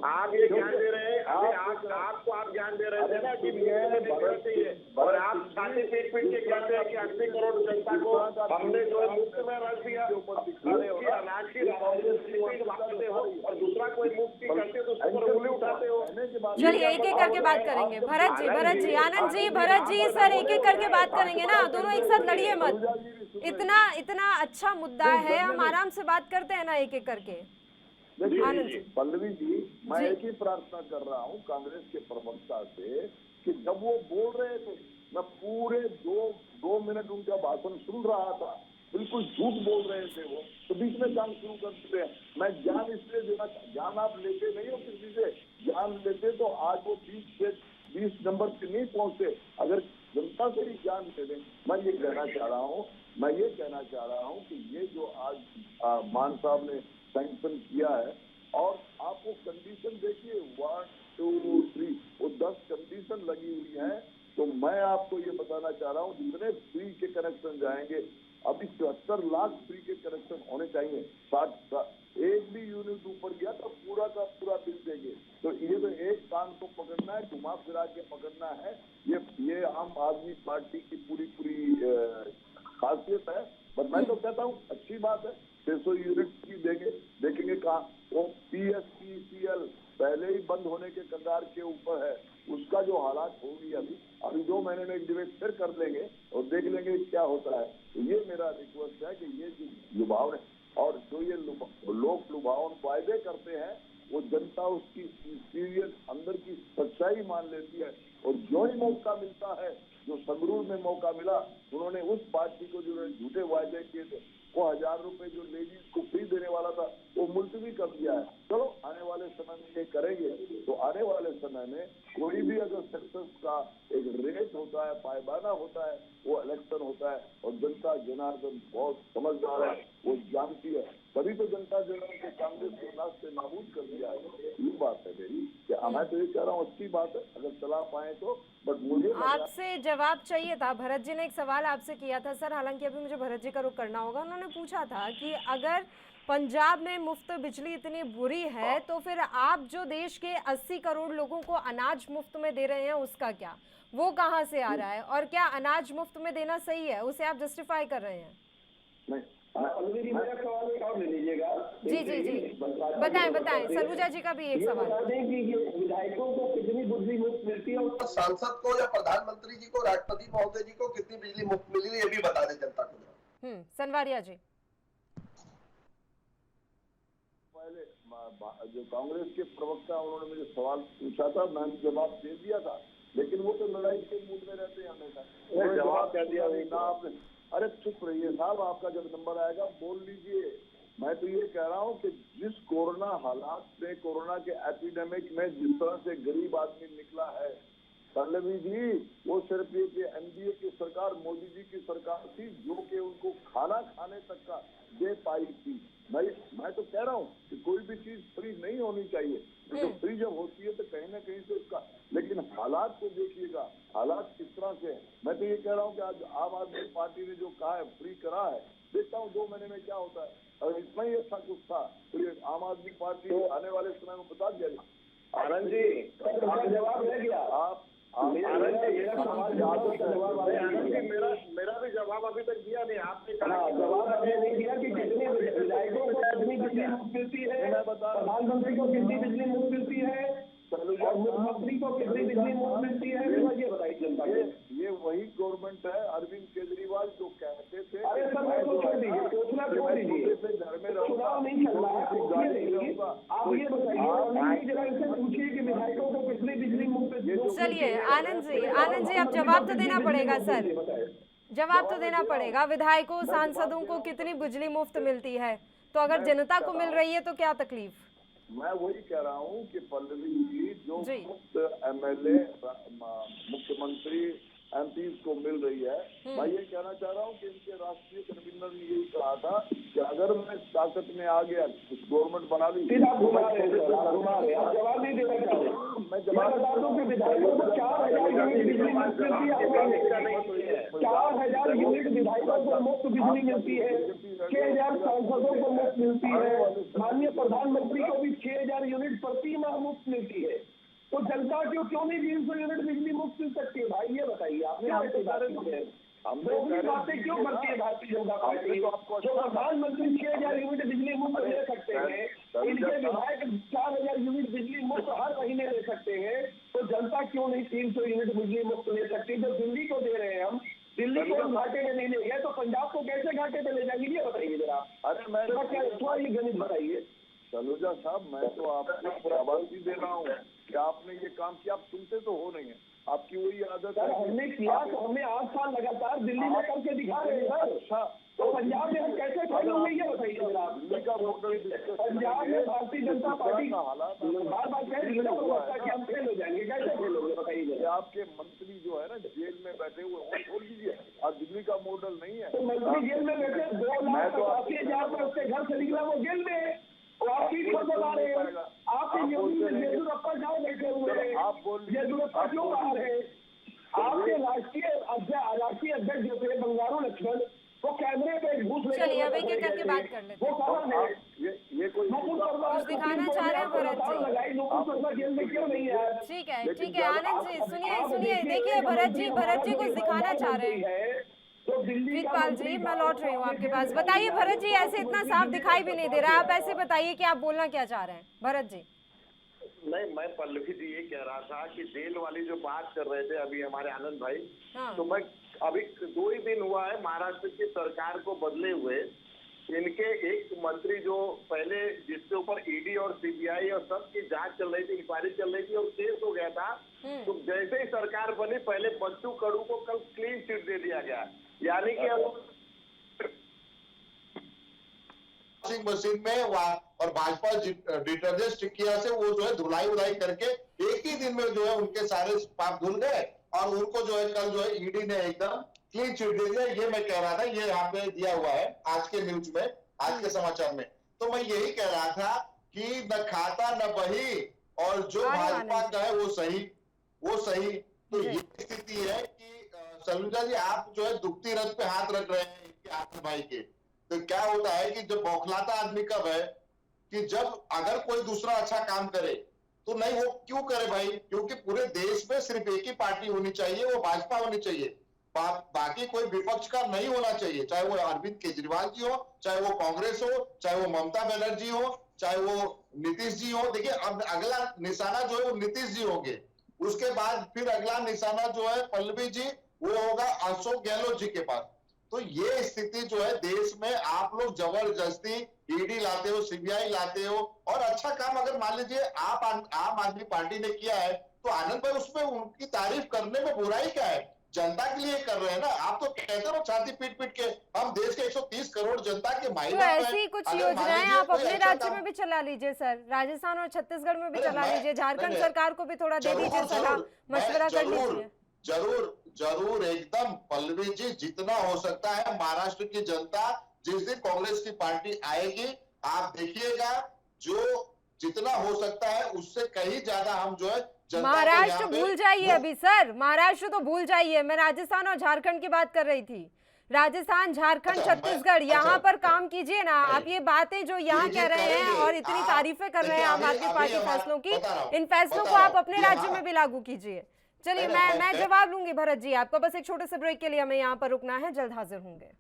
आप ये ज्ञान दे रहे हैं, आपको आप ज्ञान दे रहे थे ना कि बिगड़ना चाहिए, और आप छाती पीट पीट के कहते हैं कि 80 करोड़ जनता को हमने जो है मुफ्त में रख दिया, अनाज की मांगते हो और दूसरा कोई मुफ्त करते हो तो उसके ऊपर उंगली उठाते हो। चलिए एक एक करके बात करेंगे। भरत जी, आनंद जी, भरत जी, सर एक एक करके बात करेंगे ना, दोनों एक साथ लड़िए मत। इतना अच्छा मुद्दा है, हम आराम से बात करते हैं ना एक एक करके। आनंद जी। पल्लवी जी, मैं एक ही प्रार्थना कर रहा हूँ कांग्रेस के प्रवक्ता से कि जब वो बोल रहे थे, मैं पूरे दो मिनट उनका भाषण सुन रहा था, बिल्कुल झूठ बोल रहे थे वो, तो बीच में काम शुरू कर देते हैं। मैं ज्ञान इसलिए देना, ज्ञान आप लेते नहीं हो किसी से, ज्ञान लेते तो आज वो 20 नंबर पे नहीं पहुंचते। अगर जनता से ही ज्ञान दे दें। मैं ये कहना चाह रहा हूँ कि ये जो आज मान साहब ने सैंक्शन किया है, और आपको कंडीशन देखिए 1 2 3 वो 10 कंडीशन लगी हुई है। तो मैं आपको ये बताना चाह रहा हूँ, जितने फ्री के कनेक्शन जाएंगे, अभी 74 लाख फ्री के कनेक्शन होने चाहिए। 60 एक भी यूनिट ऊपर गया तो पूरा का पूरा बिल देंगे। तो ये तो एक कान को पकड़ना है, घुमा फिरा के पकड़ना है। ये आम आदमी पार्टी की पूरी खासियत है। पर मैं तो कहता हूँ अच्छी बात है, 600 यूनिट की देखेंगे कहाँ। वो PSPCL पहले ही बंद होने के कगार के ऊपर है, उसका जो हालात होगी अभी 2 महीने में एक डिबेट फिर कर लेंगे और देख लेंगे क्या होता है। तो ये मेरा रिक्वेस्ट है कि ये जो लुभावन है और जो ये लोग लुभावन वायदे करते हैं, वो जनता उसकी सीरियस अंदर की सच्चाई मान लेती है। और जो ही मौका मिलता है, जो संगरूर में मौका मिला, उन्होंने उस पार्टी को जो झूठे वायदे किए थे, वो 1000 रुपए जो लेडीज को फ्री देने वाला था, वो मुलतवी कर दिया है। चलो आने वाले समय में ये करेंगे। तो आने वाले समय में कोई भी अगर सक्सेस का एक रेट होता है, पायबाना होता है, वो इलेक्शन होता है। और जनता जनार्दन बहुत समझदार है, वो जानती है, तभी तो जनता जनार्दन को कांग्रेस के नाश से नाबूद कर दिया है। ये बात है मेरी कि मैं तो ये कह रहा हूँ अच्छी बात है अगर चला पाए तो। बट मुझे आपसे जवाब चाहिए था। भरत जी ने एक सवाल आपसे किया था सर, हालांकि अभी मुझे भरत जी का रुख करना होगा। उन्होंने पूछा था कि अगर पंजाब में मुफ्त बिजली इतनी बुरी है, तो फिर आप जो देश के 80 करोड़ लोगों को अनाज मुफ्त में दे रहे हैं, उसका क्या, वो कहाँ से आ रहा है, और क्या अनाज मुफ्त में देना सही है, उसे आप जस्टिफाई कर रहे हैं? मेरा सवाल एक और ले लीजिएगा। जी बताएं। सरगुजा जी का भी एक सवाल। विधायकों को कितनी बिजली मुफ्त मिलती है, और सांसद को या प्रधानमंत्री जी को, राष्ट्रपति महोदय जी को कितनी बिजली मुफ्त मिली, ये भी बता दें जनता को। सनवारिया जी। पहले जो कांग्रेस के प्रवक्ता, उन्होंने मुझे सवाल पूछा था, मैंने जवाब दे दिया था, लेकिन वो तो लड़ाई के मूड में रहते हैं हमेशा। जवाब क्या दिया ना आपने? अरे चुप रहिए साहब, आपका जब नंबर आएगा बोल लीजिए। मैं तो ये कह रहा हूँ कि जिस कोरोना हालात में, कोरोना के एपिडेमिक में जिस तरह से गरीब आदमी निकला है, पल्लवी जी, वो सिर्फ ये कि एनडीए की सरकार, मोदी जी की सरकार थी जो कि उनको खाना खाने तक का दे पाई थी। मैं तो कह रहा हूँ कि कोई भी चीज फ्री नहीं होनी चाहिए। तो फ्री जब होती है तो कहीं ना कहीं से उसका, लेकिन हालात को देखिएगा, हालात किस तरह से है। मैं तो ये कह रहा हूँ कि आज आम आदमी पार्टी ने जो कहा है, फ्री करा है, देखता हूँ 2 महीने में क्या होता है। अगर इतना ही अच्छा कुछ था तो ये आम आदमी पार्टी आने वाले समय में बता दिया। आनंद जी, जवाब रह गया। आप मेरा भी जवाब अभी तक दिया नहीं आपने। जवाब आपने नहीं दिया कि कितने विधायकों को कितनी बिजली मुफ्त मिलती है, प्रधानमंत्री को कितनी बिजली मुफ्त मिलती है, और मुख्यमंत्री को कितनी बिजली मुफ्त मिलती है, ये बताइए जनता को। ये वही गवर्नमेंट है अरविंद केजरीवाल जो कहते थे। अरे सर, मैं तो छोड़ दीजिए, सोचना छोड़ दीजिए, चुनाव नहीं चल रहा, आप ये बताइए, जरा इनसे पूछिए कि विधायकों को कितनी बिजली मुफ्त। चलिए आनंद जी, अब जवाब तो देना पड़ेगा सर, जवाब तो देना पड़ेगा। विधायकों, सांसदों को कितनी बिजली मुफ्त मिलती है, तो अगर जनता को मिल रही है तो क्या तकलीफ? मैं वही कह रहा हूँ कि पल्लवी जी, जो मुफ्त MLA, मुख्यमंत्री, MPs को मिल रही है, मैं ये कहना चाह रहा हूँ कि इनके राष्ट्रीय कन्वीनर ने यही कहा था कि अगर मैं ताकत में आ गया, कुछ गवर्नमेंट बना ली, रहे, आप जवाब नहीं देना चाह रहे। मैं बता दूं कि विधायकों को 4000 यूनिट बिजली मुफ्त मिलती है, 4000 यूनिट विधायकों को मुफ्त बिजली मिलती है, 6000 सांसदों को मुफ्त मिलती है, माननीय प्रधानमंत्री को भी 6000 यूनिट प्रति माह मुफ्त मिलती है। तो जनता को क्यों नहीं 300 यूनिट बिजली मुफ्त मिल सकती है? भाई ये बताइए, आपने आपके बारे में दोगुनी बातें क्यों करती है भारतीय जनता पार्टी? जो प्रधानमंत्री 6000 यूनिट बिजली मुफ्त ले सकते हैं, इनके विधायक 4000 यूनिट बिजली मुफ्त हर महीने ले सकते हैं, तो जनता क्यों नहीं 300 यूनिट बिजली मुफ्त ले सकती? जो दिल्ली को दे रहे हैं हम, दिल्ली को घाटे में नहीं ले गए, तो पंजाब को कैसे घाटे में ले जाएंगे? ये बताइए जरा। अरे मैं थोड़ा ये गणित बताइए। सलूजा साहब, मैं तो आपको शाबाशी दे रहा हूँ कि आपने ये काम किया। आप सुनते तो हो नहीं है, आपकी वही आदत है। हमने किया तो हमने 8 साल लगातार दिल्ली में करके दिखा रहे हैं सर। अच्छा, तो पंजाब में हम कैसे फेल होंगे ये बताइए जरा। दिल्ली का मॉडल पंजाब में भारतीय जनता पार्टी बार बार कह रही है कि हम फेल हो जाएंगे, कैसे फेल होंगे बताइए जरा। आपके मंत्री जो है ना जेल में बैठे हुए, और छोड़ दीजिए, आज दिल्ली का मॉडल नहीं है। तो मंत्री जेल में बैठे 2,80,000 में उसके घर से निकला, वो जेल में, और आप पीठ पर चला रहे हैं। आपके येदुरप्पा जहाँ बैठे हुए हैं, येदुरप्पा क्यों बाहर है? आपके राष्ट्रीय अध्यक्ष जो थे बंगारू लक्ष्मण, वो कैमरे पे घूस ले, चलिए अब एक-एक करके बात कर लेते हैं। वो कहाँ है? ये कोई कुछ दिखाना चाह रहे हैं भरत जी? लगाई नुपुर शर्मा जेल में क्यों नहीं है? ठीक है आनंद जी, सुनिए देखिए भरत जी कुछ दिखाना चाह रहे हैं। प्रीतपाल जी, मैं लौट रही हूँ आपके पास। बताइए भरत जी, ऐसे इतना साफ दिखाई भी नहीं दे रहा, आप ऐसे बताइए कि आप बोलना क्या चाह रहे हैं भरत जी। नहीं, मैं पल्लवी जी ये कह रहा था कि जेल वाली जो बात कर रहे थे अभी हमारे आनंद भाई, हाँ। तो मैं अभी 2 ही दिन हुआ है महाराष्ट्र की सरकार को बदले हुए। इनके एक मंत्री जो पहले जिसके ऊपर ईडी और सीबीआई और सब की जांच चल रही थी, इंक्वायरी चल रही थी और केस हो गया था, तो जैसे ही सरकार बनी पहले बच्चू कडू को कल क्लीन चिट दे दिया गया, यानी कि अब वॉशिंग मशीन में और भाजपा डिटर्जेंट टिकिया से वो जो है धुलाई उलाई करके एक ही दिन में जो है उनके सारे पाप धुल गए, और उनको जो है कल जो है ईडी ने एकदम क्लीन चिट दे दिया। ये मैं कह रहा था, ये यहाँ पे दिया हुआ है आज के न्यूज में, आज के समाचार में। तो मैं यही कह रहा था कि न खाता न बही, और जो भाजपा का है वो सही। तो ये स्थिति है कि सलूजा जी, आप जो है दुखती रथ पे हाथ रख रहे हैं इनके आनंद भाई के। तो क्या होता है कि जब बौखलाता आदमी कब है कि जब अगर कोई दूसरा अच्छा काम करे तो नहीं, वो क्यों करे भाई? क्योंकि पूरे देश में सिर्फ एक ही पार्टी होनी चाहिए, वो भाजपा होनी चाहिए। बाकी कोई विपक्ष का नहीं होना चाहिए, चाहे वो अरविंद केजरीवाल जी हो, चाहे वो कांग्रेस हो, चाहे वो ममता बनर्जी हो, चाहे वो नीतीश जी हो। देखिए अब अगला निशाना जो है वो नीतीश जी होंगे, उसके बाद फिर अगला निशाना जो है पल्लवी जी, वो होगा अशोक गहलोत जी के पास। तो ये स्थिति जो है देश में, आप लोग जबरदस्ती ईडी लाते हो, सीबीआई लाते हो, और अच्छा काम अगर मान लीजिए आम आदमी पार्टी ने किया है तो आनंद भाई उसमें उनकी तारीफ करने में बुराई क्या है? जनता के लिए कर रहे हैं ना। आप तो कहते हो छाती पीट पीट के, हम देश के 130 करोड़ जनता के माइंड तो ऐसी कुछ योजनाएं आप अपने राज्य में भी चला लीजिए सर, राजस्थान और छत्तीसगढ़ में भी चला लीजिए, झारखंड सरकार को भी थोड़ा दे दीजिए सलाह मशवरा कर लीजिए। जरूर एकदम पल्लवी जी, जितना हो सकता है महाराष्ट्र की जनता, जिस दिन कांग्रेस की पार्टी आएगी आप देखिएगा, जो जितना हो सकता है उससे कहीं ज्यादा हम जो है महाराष्ट्र भूल जाइए अभी सर, महाराष्ट्र तो भूल जाइए, मैं राजस्थान और झारखंड की बात कर रही थी। राजस्थान, झारखंड, छत्तीसगढ़, यहाँ पर काम कीजिए ना। आप ये बातें जो यहाँ कह रहे हैं और इतनी तारीफें कर रहे हैं आम आदमी पार्टी फैसलों की, इन फैसलों को आप अपने राज्य में भी लागू कीजिए। चलिए मैं जवाब लूंगी भरत जी आपको, बस एक छोटे से ब्रेक के लिए हमें यहाँ पर रुकना है, जल्द हाजिर होंगे।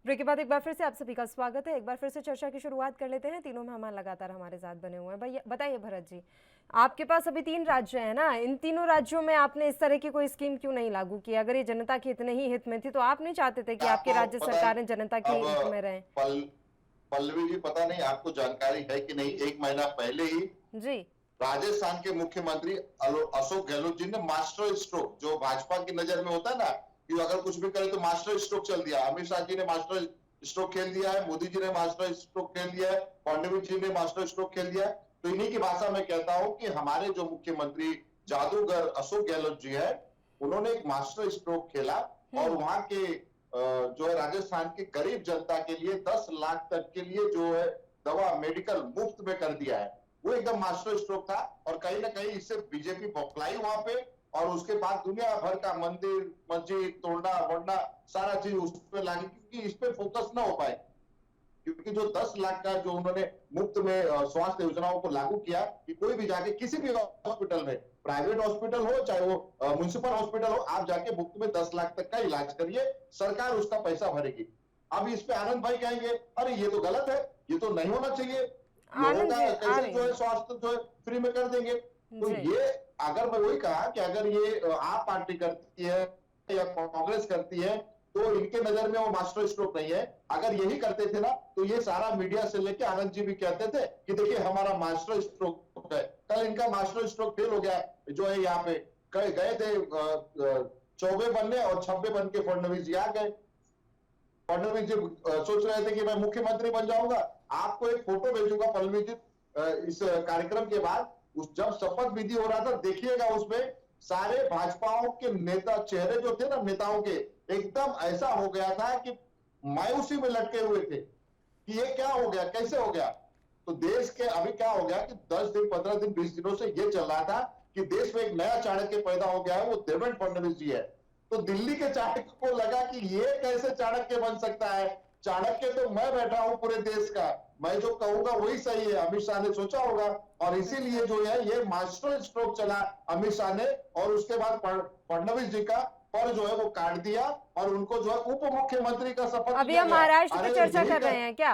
ब्रेक के बाद एक बार फिर से आप सभी का स्वागत है। एक बार फिर से चर्चा की शुरुआत कर लेते हैं। तीनों मेहमान लगातार हमारे साथ बने हुए हैं। बताइए भरत जी, आपके पास अभी 3 राज्य हैं ना, इन तीनों राज्यों में आपने इस तरह की कोई स्कीम क्यों नहीं लागू की? अगर ये जनता के इतने ही हित में थी तो आप नहीं चाहते थे कि आपकी राज्य सरकारें जनता के हित में रहें? पल्लवी जी, पता नहीं आपको जानकारी है कि नहीं, 1 महीना पहले ही जी राजस्थान के मुख्यमंत्री अशोक गहलोत जी ने मास्टर स्ट्रोक, जो भाजपा की नजर में होता है ना कि अगर कुछ भी करे तो मास्टर स्ट्रोक चल दिया। अमित शाह जी ने मास्टर स्ट्रोक खेल दिया है, मोदी जी ने मास्टर स्ट्रोक खेल दिया है, फडणवीस जी ने मास्टर स्ट्रोक खेल दिया है। तो इन्हीं की भाषा में कहता हूं कि हमारे जो मुख्यमंत्री जादूगर अशोक गहलोत जी है, उन्होंने एक मास्टर स्ट्रोक खेला और वहां के जो है राजस्थान की गरीब जनता के लिए 10 लाख तक के लिए जो है दवा मेडिकल मुफ्त में कर दिया है। वो एकदम मास्टर स्ट्रोक था और कहीं ना कहीं इससे बीजेपी बौखलाई वहां पे, और उसके बाद दुनिया भर का मंदिर मस्जिद तोड़ना वोड़ना सारा चीज उस पर लगी, क्योंकि इस पे फोकस ना हो पाए। क्योंकि जो 10 लाख का जो उन्होंने मुफ्त में स्वास्थ्य योजनाओं को लागू किया कि कोई भी जाके किसी भी हॉस्पिटल में, प्राइवेट हॉस्पिटल हो चाहे वो म्युनिसिपल हॉस्पिटल हो, आप जाके मुफ्त में 10 लाख तक का इलाज करिए, सरकार उसका पैसा भरेगी। अब इस पे आनंद भाई कहेंगे अरे ये तो गलत है, ये तो नहीं होना चाहिए, लोगों का कैसे जो है स्वास्थ्य जो है फ्री में कर देंगे। तो ये अगर मैं वही कहा कि अगर ये आप पार्टी करती है या कांग्रेस करती है तो इनके नजर में वो मास्टर स्ट्रोक नहीं है। अगर यही करते थे ना तो ये सारा मीडिया से लेके आनंद जी भी कहते थे कि देखिए हमारा मास्टर स्ट्रोक है। कल इनका मास्टर स्ट्रोक फेल हो गया जो है, यहाँ पे गए थे चौबे बनने और छब्बे बन के फडणवीस जी आ गए। फडणवीस जी सोच रहे थे कि मैं मुख्यमंत्री बन जाऊंगा। आपको एक फोटो भेजूंगा फडणवीस जी इस कार्यक्रम के बाद, उस जब शपथ विधि हो रहा था देखिएगा, उसमें सारे भाजपाओं के नेता चेहरे जो थे ना नेताओं के, एकदम ऐसा हो गया था कि मायूसी में लटके हुए थे कि ये क्या हो गया, कैसे हो गया। तो देश के अभी क्या हो गया कि 10 दिन 15 दिन 20 दिनों से ये चल रहा था कि देश में एक नया चाणक्य पैदा हो गया है, वो देवेंद्र फडणवीस जी है। तो दिल्ली के चाणक्य को लगा कि ये कैसे चाणक्य बन सकता है, चाणक्य तो मैं बैठा हूं पूरे देश का, मैं जो कहूंगा वही सही है, अमित शाह ने सोचा होगा। और इसीलिए जो है ये मास्टर स्ट्रोक चला अमित शाह ने, और उसके बाद फडणवीस जी का पर जो है वो काट दिया और उनको जो है उप मुख्यमंत्री का शपथ। अभी हम महाराष्ट्र पे चर्चा कर रहे हैं क्या?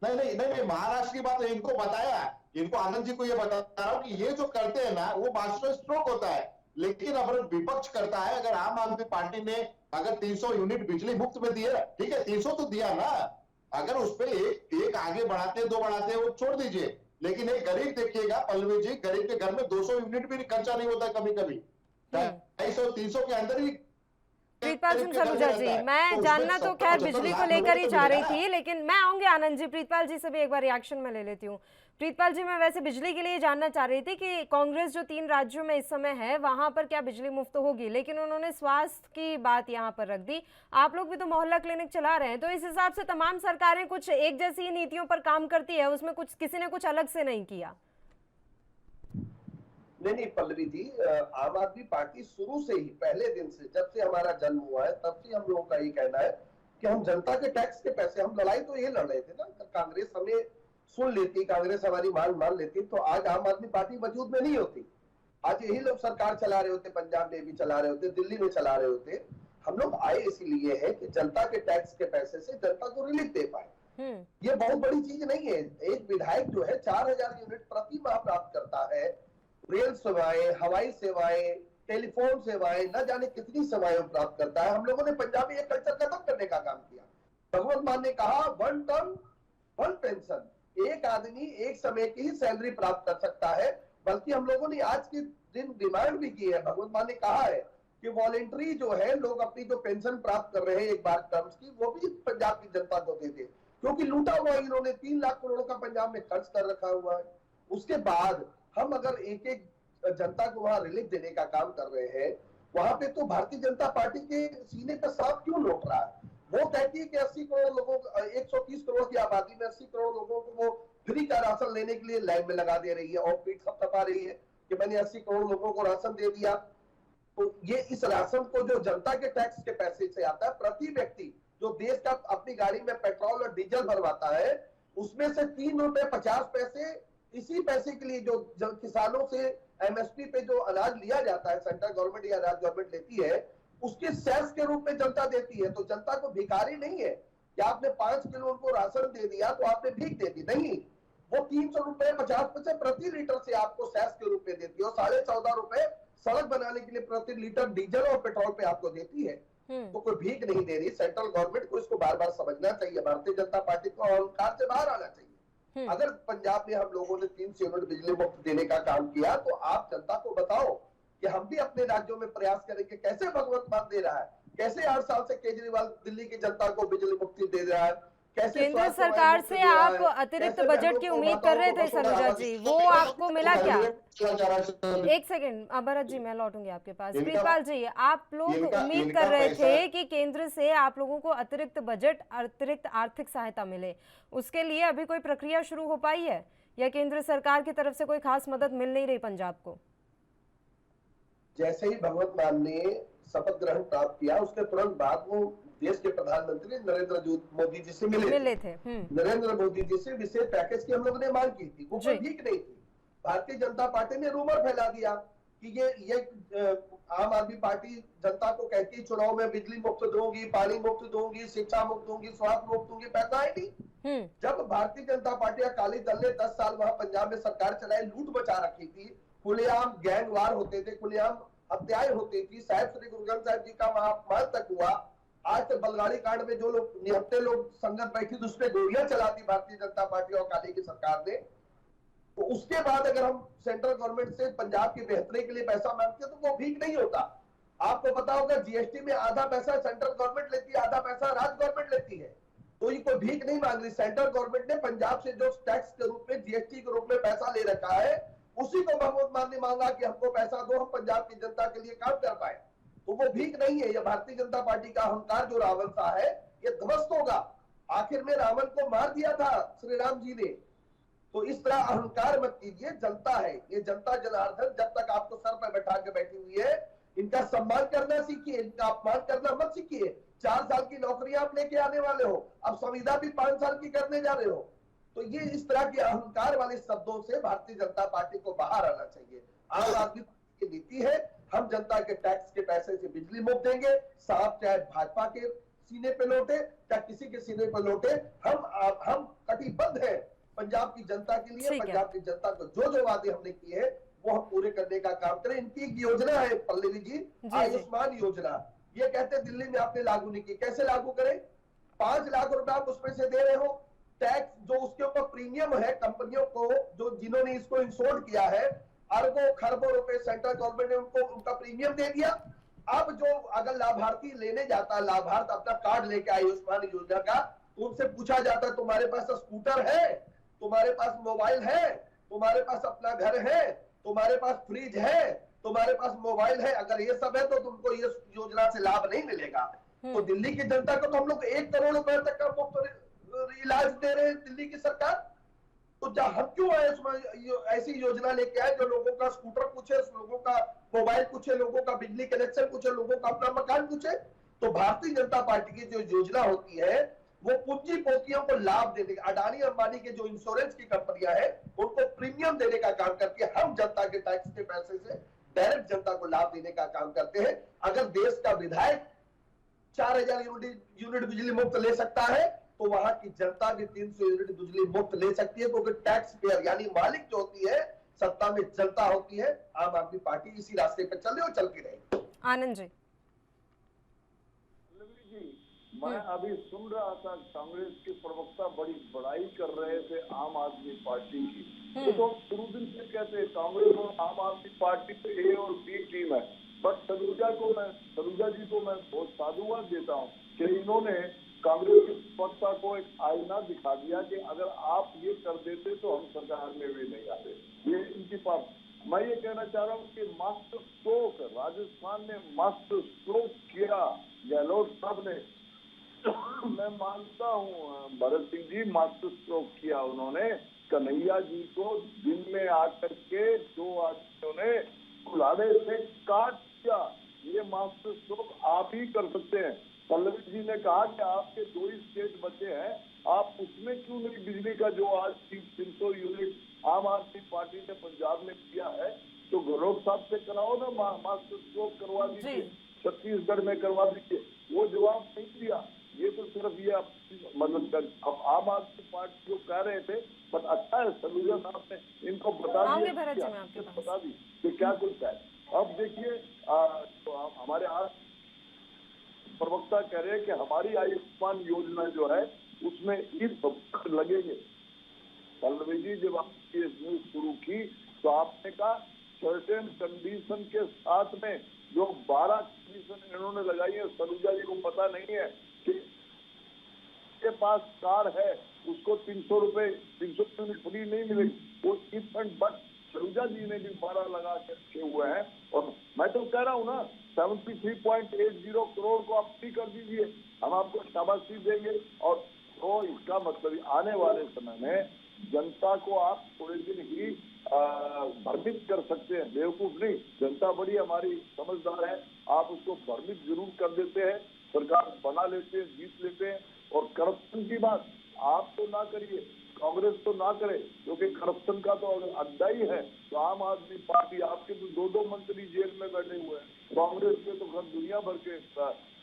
नहीं, महाराष्ट्र की बात इनको बताया, इनको आनंद जी को ये बता रहा हूं कि ये जो करते हैं ना वो मास्टर स्ट्रोक होता है। लेकिन अगर विपक्ष करता है, अगर आम आदमी पार्टी ने अगर 300 यूनिट बिजली मुफ्त में दिए, ठीक है 300 तो दिया ना, अगर उस पर एक आगे बढ़ाते 2 बढ़ाते वो छोड़ दीजिए। लेकिन एक गरीब देखिएगा पल्लवी जी, गरीब के घर में 200 यूनिट भी खर्चा नहीं होता कभी कभी, 250-300 के अंदर ही। प्रीतपाल सिंह सलूजा जी, मैं जानना तो खैर बिजली को लेकर ही जा रही थी, लेकिन मैं आऊंगी आनंद जी, प्रीतपाल जी से भी एक बार रिएक्शन में ले लेती हूँ। प्रीतपाल जी, मैं वैसे बिजली के लिए जानना चाह रही थी कि कांग्रेस जो 3 राज्यों में इस समय है वहां पर क्या बिजली मुफ्त होगी, लेकिन उन्होंने स्वास्थ्य की बात यहां पर रख दी। आप लोग भी तो मोहल्ला क्लिनिक चला रहे हैं, तो इस हिसाब से तमाम सरकारें कुछ एक जैसी नीतियों पर काम करती है, उसमें कुछ किसी ने कुछ अलग से नहीं किया। नहीं पल्लवी जी, आम आदमी पार्टी शुरू से ही पहले दिन से, जब से हमारा जन्म हुआ है तब से हम लोगों का ये कहना है कि हम जनता के टैक्स के पैसे, हम लड़ाई तो ये लड़ रहे थे ना, कांग्रेस हमें सुन लेती, कांग्रेस हमारी मान लेती तो आज आम आदमी पार्टी वजूद में नहीं होती। आज यही लोग सरकार चला रहे होते, पंजाब में भी चला रहे होते, दिल्ली में चला रहे होते। हम लोग आए इसीलिए है कि जनता के टैक्स के पैसे से जनता को रिलीफ दे पाए। ये बहुत बड़ी चीज नहीं है। एक विधायक जो है 4000 यूनिट प्रति माह प्राप्त करता है, रेल सेवाएं, हवाई सेवाएं, टेलीफोन सेवाएं, न जाने कितनी सेवाएं प्राप्त करता है। हम लोगों ने पंजाब में ये कल्चर खत्म करने का काम किया। भगवंत मान ने कहा 1 टर्म 1 पेंशन, एक आदमी एक समय की ही सैलरी प्राप्त कर सकता है। बल्कि हम लोगों ने आज के दिन डिमांड भी की है, भगवंत मान ने कहा है कि वॉलेंट्री जो है लोग अपनी जो पेंशन प्राप्त कर रहे हैं एक बार टर्म्स की, वो भी पंजाब की जनता को दे दे, क्योंकि लूटा हुआ इन्होंने 3 लाख करोड़ का पंजाब में खर्च कर रखा हुआ है। उसके बाद हम अगर एक एक जनता को वहां रिलीफ देने का काम कर रहे हैं, वहां पे तो भारतीय जनता पार्टी के सीने पर सांप क्यों लौट रहा है? वो कहती है कि 80 करोड़ लोगों, 130 करोड़ की आबादी में 80 करोड़ लोगों को वो फ्री का राशन लेने के लिए लाइन में लगा दे रही है और पीठ थपथपा रही है कि मैंने 80 करोड़ लोगों को राशन दे दिया। तो ये इस राशन को जो जनता के टैक्स के पैसे से आता है, प्रति व्यक्ति जो देश का अपनी गाड़ी में पेट्रोल और डीजल भरवाता है, उसमें से 3 रुपए 50 पैसे इसी पैसे के लिए जो किसानों से एमएसपी पे जो अनाज लिया जाता है, सेंट्रल गवर्नमेंट या राज्य गवर्नमेंट लेती है, उसके सेस के रूप में जनता देती है। तो जनता को भिखारी नहीं है कि आपने 5 किलो उनको राशन दे दिया तो आपने भीख दे दी, नहीं, वो 300 रुपए 50 पैसे प्रति लीटर से आपको सेस के रूप में देती है और 14.5 रुपए सड़क बनाने के लिए प्रति लीटर डीजल और पेट्रोल पे आपको देती है। तो कोई भीख नहीं दे रही। सेंट्रल गवर्नमेंट को इसको बार बार समझना चाहिए, भारतीय जनता पार्टी को अहंकार से बाहर आना चाहिए। अगर पंजाब में हम लोगों ने 300 यूनिट बिजली मुफ्त देने का काम किया तो आप जनता को बताओ कि हम भी अपने राज्यों में प्रयास करेंगे। कैसे भगवंत मान दे रहा है, कैसे 8 साल से केजरीवाल दिल्ली की जनता को बिजली मुफ्त दे रहा है, कैसे केंद्र स्वास्थ्य सेवाएं सरकार मुफ्त से दे रहा आप है, अतिरिक्त कैसे बजट बहनों की को, उम्मीद माताओं कर रहे को थे बसों में सलूजा आवास जी, दिया। वो आपको मिला क्या? एक सेकंड भरत जी, जी। मैं लौटूंगी आपके पास। इनका- प्रीतपाल जी, आप लोग उम्मीद इनका कर रहे पैसा- थे कि केंद्र से आप लोगों को अतिरिक्त बजट, अतिरिक्त आर्थिक सहायता मिले, उसके लिए अभी कोई प्रक्रिया शुरू हो पाई है या केंद्र सरकार की तरफ से कोई खास मदद मिल नहीं रही पंजाब को? जैसे ही भगवंत मान ने शपथ ग्रहण प्राप्त किया, उसके तुरंत बाद वो देश के प्रधानमंत्री नरेंद्र मोदी जी से मिले थे। नरेंद्र मोदी जी से विशेष पैकेज की हम लोगों ने मांग की थी, वो कोई भीख नहीं थी। भारतीय जनता पार्टी ने रूमर फैला दिया कि ये आम आदमी पार्टी जनता को कहती है चुनाव में बिजली मुफ्त दूंगी, पानी मुफ्त दूंगी, शिक्षा मुफ्त दूंगी, स्वास्थ्य मुफ्त दूंगी, पैसा है नहीं। जब भारतीय जनता पार्टी अकाली दल ने 10 साल वहां पंजाब में सरकार चलाई, लूट बचा रखी थी, खुलेआम गैंगवार होते थे, खुलेआम हत्याएं होती थी, साहिब श्री गुरु ग्रंथ साहिब जी का वहां अपमान तक हुआ। आज तक बलगाड़ी कांड में जो लोग निहत्थे लोग संगत बैठी थी, उस पर गोलियां चला दी भारतीय जनता पार्टी और अकाली की सरकार ने। तो उसके बाद अगर हम सेंट्रल गवर्नमेंट से पंजाब की बेहतरी के लिए पैसा मांगते हैं तो वो भीख नहीं होता। आपको पता होगा जीएसटी में आधा पैसा सेंट्रल गवर्नमेंट लेती है, आधा पैसा राज्य गवर्नमेंट लेती है। तो ये कोई भीख नहीं मांग रही। सेंट्रल गवर्नमेंट ने पंजाब से जो टैक्स के रूप में, जीएसटी के रूप में पैसा ले रखा है, उसी को भगवंत मान ने मांगा कि हमको पैसा दो, हम पंजाब की जनता के लिए काम कर पाए। तो वो भीख नहीं है। ये भारतीय जनता पार्टी का अहंकार जो रावण सा है, ये ध्वस्त होगा। आखिर में रावण को मार दिया था श्री राम जी ने। तो इस तरह अहंकार मत कीजिए। जनता है ये, जनता जनार्दन जब तक आपको सर पर बैठा के बैठी हुई है, इनका सम्मान करना सीखिए, इनका अपमान करना मत सीखिए। 4 साल की नौकरियां आप लेके आने वाले हो, अब संविदा भी 5 साल की करने जा रहे हो। तो ये इस तरह के अहंकार वाले शब्दों से भारतीय जनता पार्टी को बाहर आना चाहिए। आम आदमी पार्टी की नीति है, हम जनता के टैक्स के पैसे से बिजली मुफ्त देंगे, साहब चाहे भाजपा के सीने पे लौटे चाहे किसी के सीने पे लौटे, हम कटिबद्ध हैं पंजाब की जनता के लिए। पंजाब की जनता को जो वादे हमने किए हैं वो हम पूरे करने का काम करें। इनकी एक योजना है पल्लवी जी, आयुष्मान योजना। ये कहते हैं दिल्ली में आपने लागू नहीं की, कैसे लागू करें? 5 लाख रुपए आप उसमें से दे रहे हो, टैक्स जो उसके ऊपर प्रीमियम है कंपनियों को, जो जिन्होंने इसको इंश्योर किया है, अरबों खरबों रुपए सेंट्रल गवर्नमेंट ने उनको उनका प्रीमियम दे दिया। अब जो अगर लाभार्थी लेने जाता है, लाभार्थी अपना कार्ड लेके आयुष्मान योजना का, तो उनसे पूछा जाता है तुम्हारे पास स्कूटर है, तुम्हारे पास मोबाइल है, तुम्हारे पास अपना घर है, तुम्हारे पास फ्रिज है, तुम्हारे पास मोबाइल है, अगर ये सब है तो तुमको ये योजना से लाभ नहीं मिलेगा। तो दिल्ली की जनता को तो हम लोग 1 करोड़ रुपए तक का मुफ्त इलाज दे रहे हैं दिल्ली की सरकार। तो हम क्यों आए उसमें ऐसी योजना लेके आए जो लोगों का स्कूटर पूछे, लोगों का मोबाइल पूछे, लोगों का बिजली कनेक्शन पूछे, लोगों का अपना मकान पूछे? तो भारतीय जनता पार्टी की जो योजना होती है वो पूंजीपतियों को लाभ देने, अडानी अंबानी के जो इंश्योरेंस की कंपनियां हैं उनको प्रीमियम देने का काम करके हम जनता के टैक्स के पैसे से डायरेक्ट जनता को लाभ देने का काम करते हैं। अगर देश का विधायक 4000 यूनिट बिजली मुफ्त ले सकता है तो वहां की जनता भी 300 यूनिट बिजली मुफ्त ले सकती है, क्योंकि टैक्स पेयर यानी मालिक जो होती है, सत्ता में जनता होती है। आम आदमी पार्टी इसी रास्ते पर चल रही और चलती रहेगी। आनंद जी, मैं अभी सुन रहा था कांग्रेस के प्रवक्ता बड़ी बड़ाई कर रहे थे आम आदमी पार्टी की। तो शुरू दिन से कहते हैं कांग्रेस और आम आदमी पार्टी पे ए और बी टीम है, बट सलूजा जी को मैं बहुत साधुवाद देता हूँ कि इन्होंने कांग्रेस के प्रवक्ता को एक आईना दिखा दिया कि अगर आप ये कर देते तो हम सरकार में भी नहीं आते। ये इनकी बात। मैं ये कहना चाह रहा हूँ कि मास्टर स्ट्रोक राजस्थान ने मास्टर स्ट्रोक किया गहलोत साहब ने। मैं मानता हूँ भरत सिंह जी, मास्टर स्ट्रोक किया उन्होंने। कन्हैया जी को दिन में आकर के 2 आदमियों ने कुल्हाड़े से काट दिया। ये मास्टर स्ट्रोक आप ही कर सकते हैं। पल्लवी जी ने कहा कि आपके 2 ही स्टेट बचे हैं, आप उसमें क्यों नहीं बिजली का जो आज 300 यूनिट आम आदमी पार्टी ने पंजाब में किया है, तो गहलोत साहब से कराओ ना, मास्टर स्ट्रोक करवा दीजिए, छत्तीसगढ़ में करवा दीजिए। वो जवाब नहीं दिया। ये तो सिर्फ ये मतलब अब आम आदमी पार्टी जो कह रहे थे, बट अच्छा है सलूजा साहब ने इनको बता दी कि क्या कुछ है। अब देखिए तो हमारे आज प्रवक्ता कह रहे हैं कि हमारी आयुष्मान योजना जो है उसमें इस वक्त लगेंगे। पल्लवी जी जब आपने न्यूज शुरू की तो आपने कहा सर्टेन कंडीशन के साथ में जो 12 कंडीशन इन्होंने लगाई है, सलूजा जी को पता नहीं है कि के पास कार है उसको 300 यूनिट फ्री नहीं मिलेगी, वो इफ एंड बट सलूजा जी ने भी 12 लगा के रखे हुए हैं। और मैं तो कह रहा हूँ ना 73.80 करोड़ को आप फ्री कर दीजिए, हम आपको शाबाशी देंगे। और तो इसका मतलब आने वाले समय में जनता को आप थोड़े दिन ही भ्रमित कर सकते हैं, बेवकूफ नहीं, जनता बड़ी हमारी समझदार है, आप उसको भ्रमित जरूर कर देते हैं, सरकार बना लेते हैं, जीत लेते हैं। और करप्शन की बात आप तो ना करिए, कांग्रेस तो ना करे, क्योंकि करप्शन का तो अड्डा ही है। तो आम आदमी पार्टी, आपके तो 2 मंत्री जेल में बैठे हुए हैं, कांग्रेस के तो घर दुनिया भर के,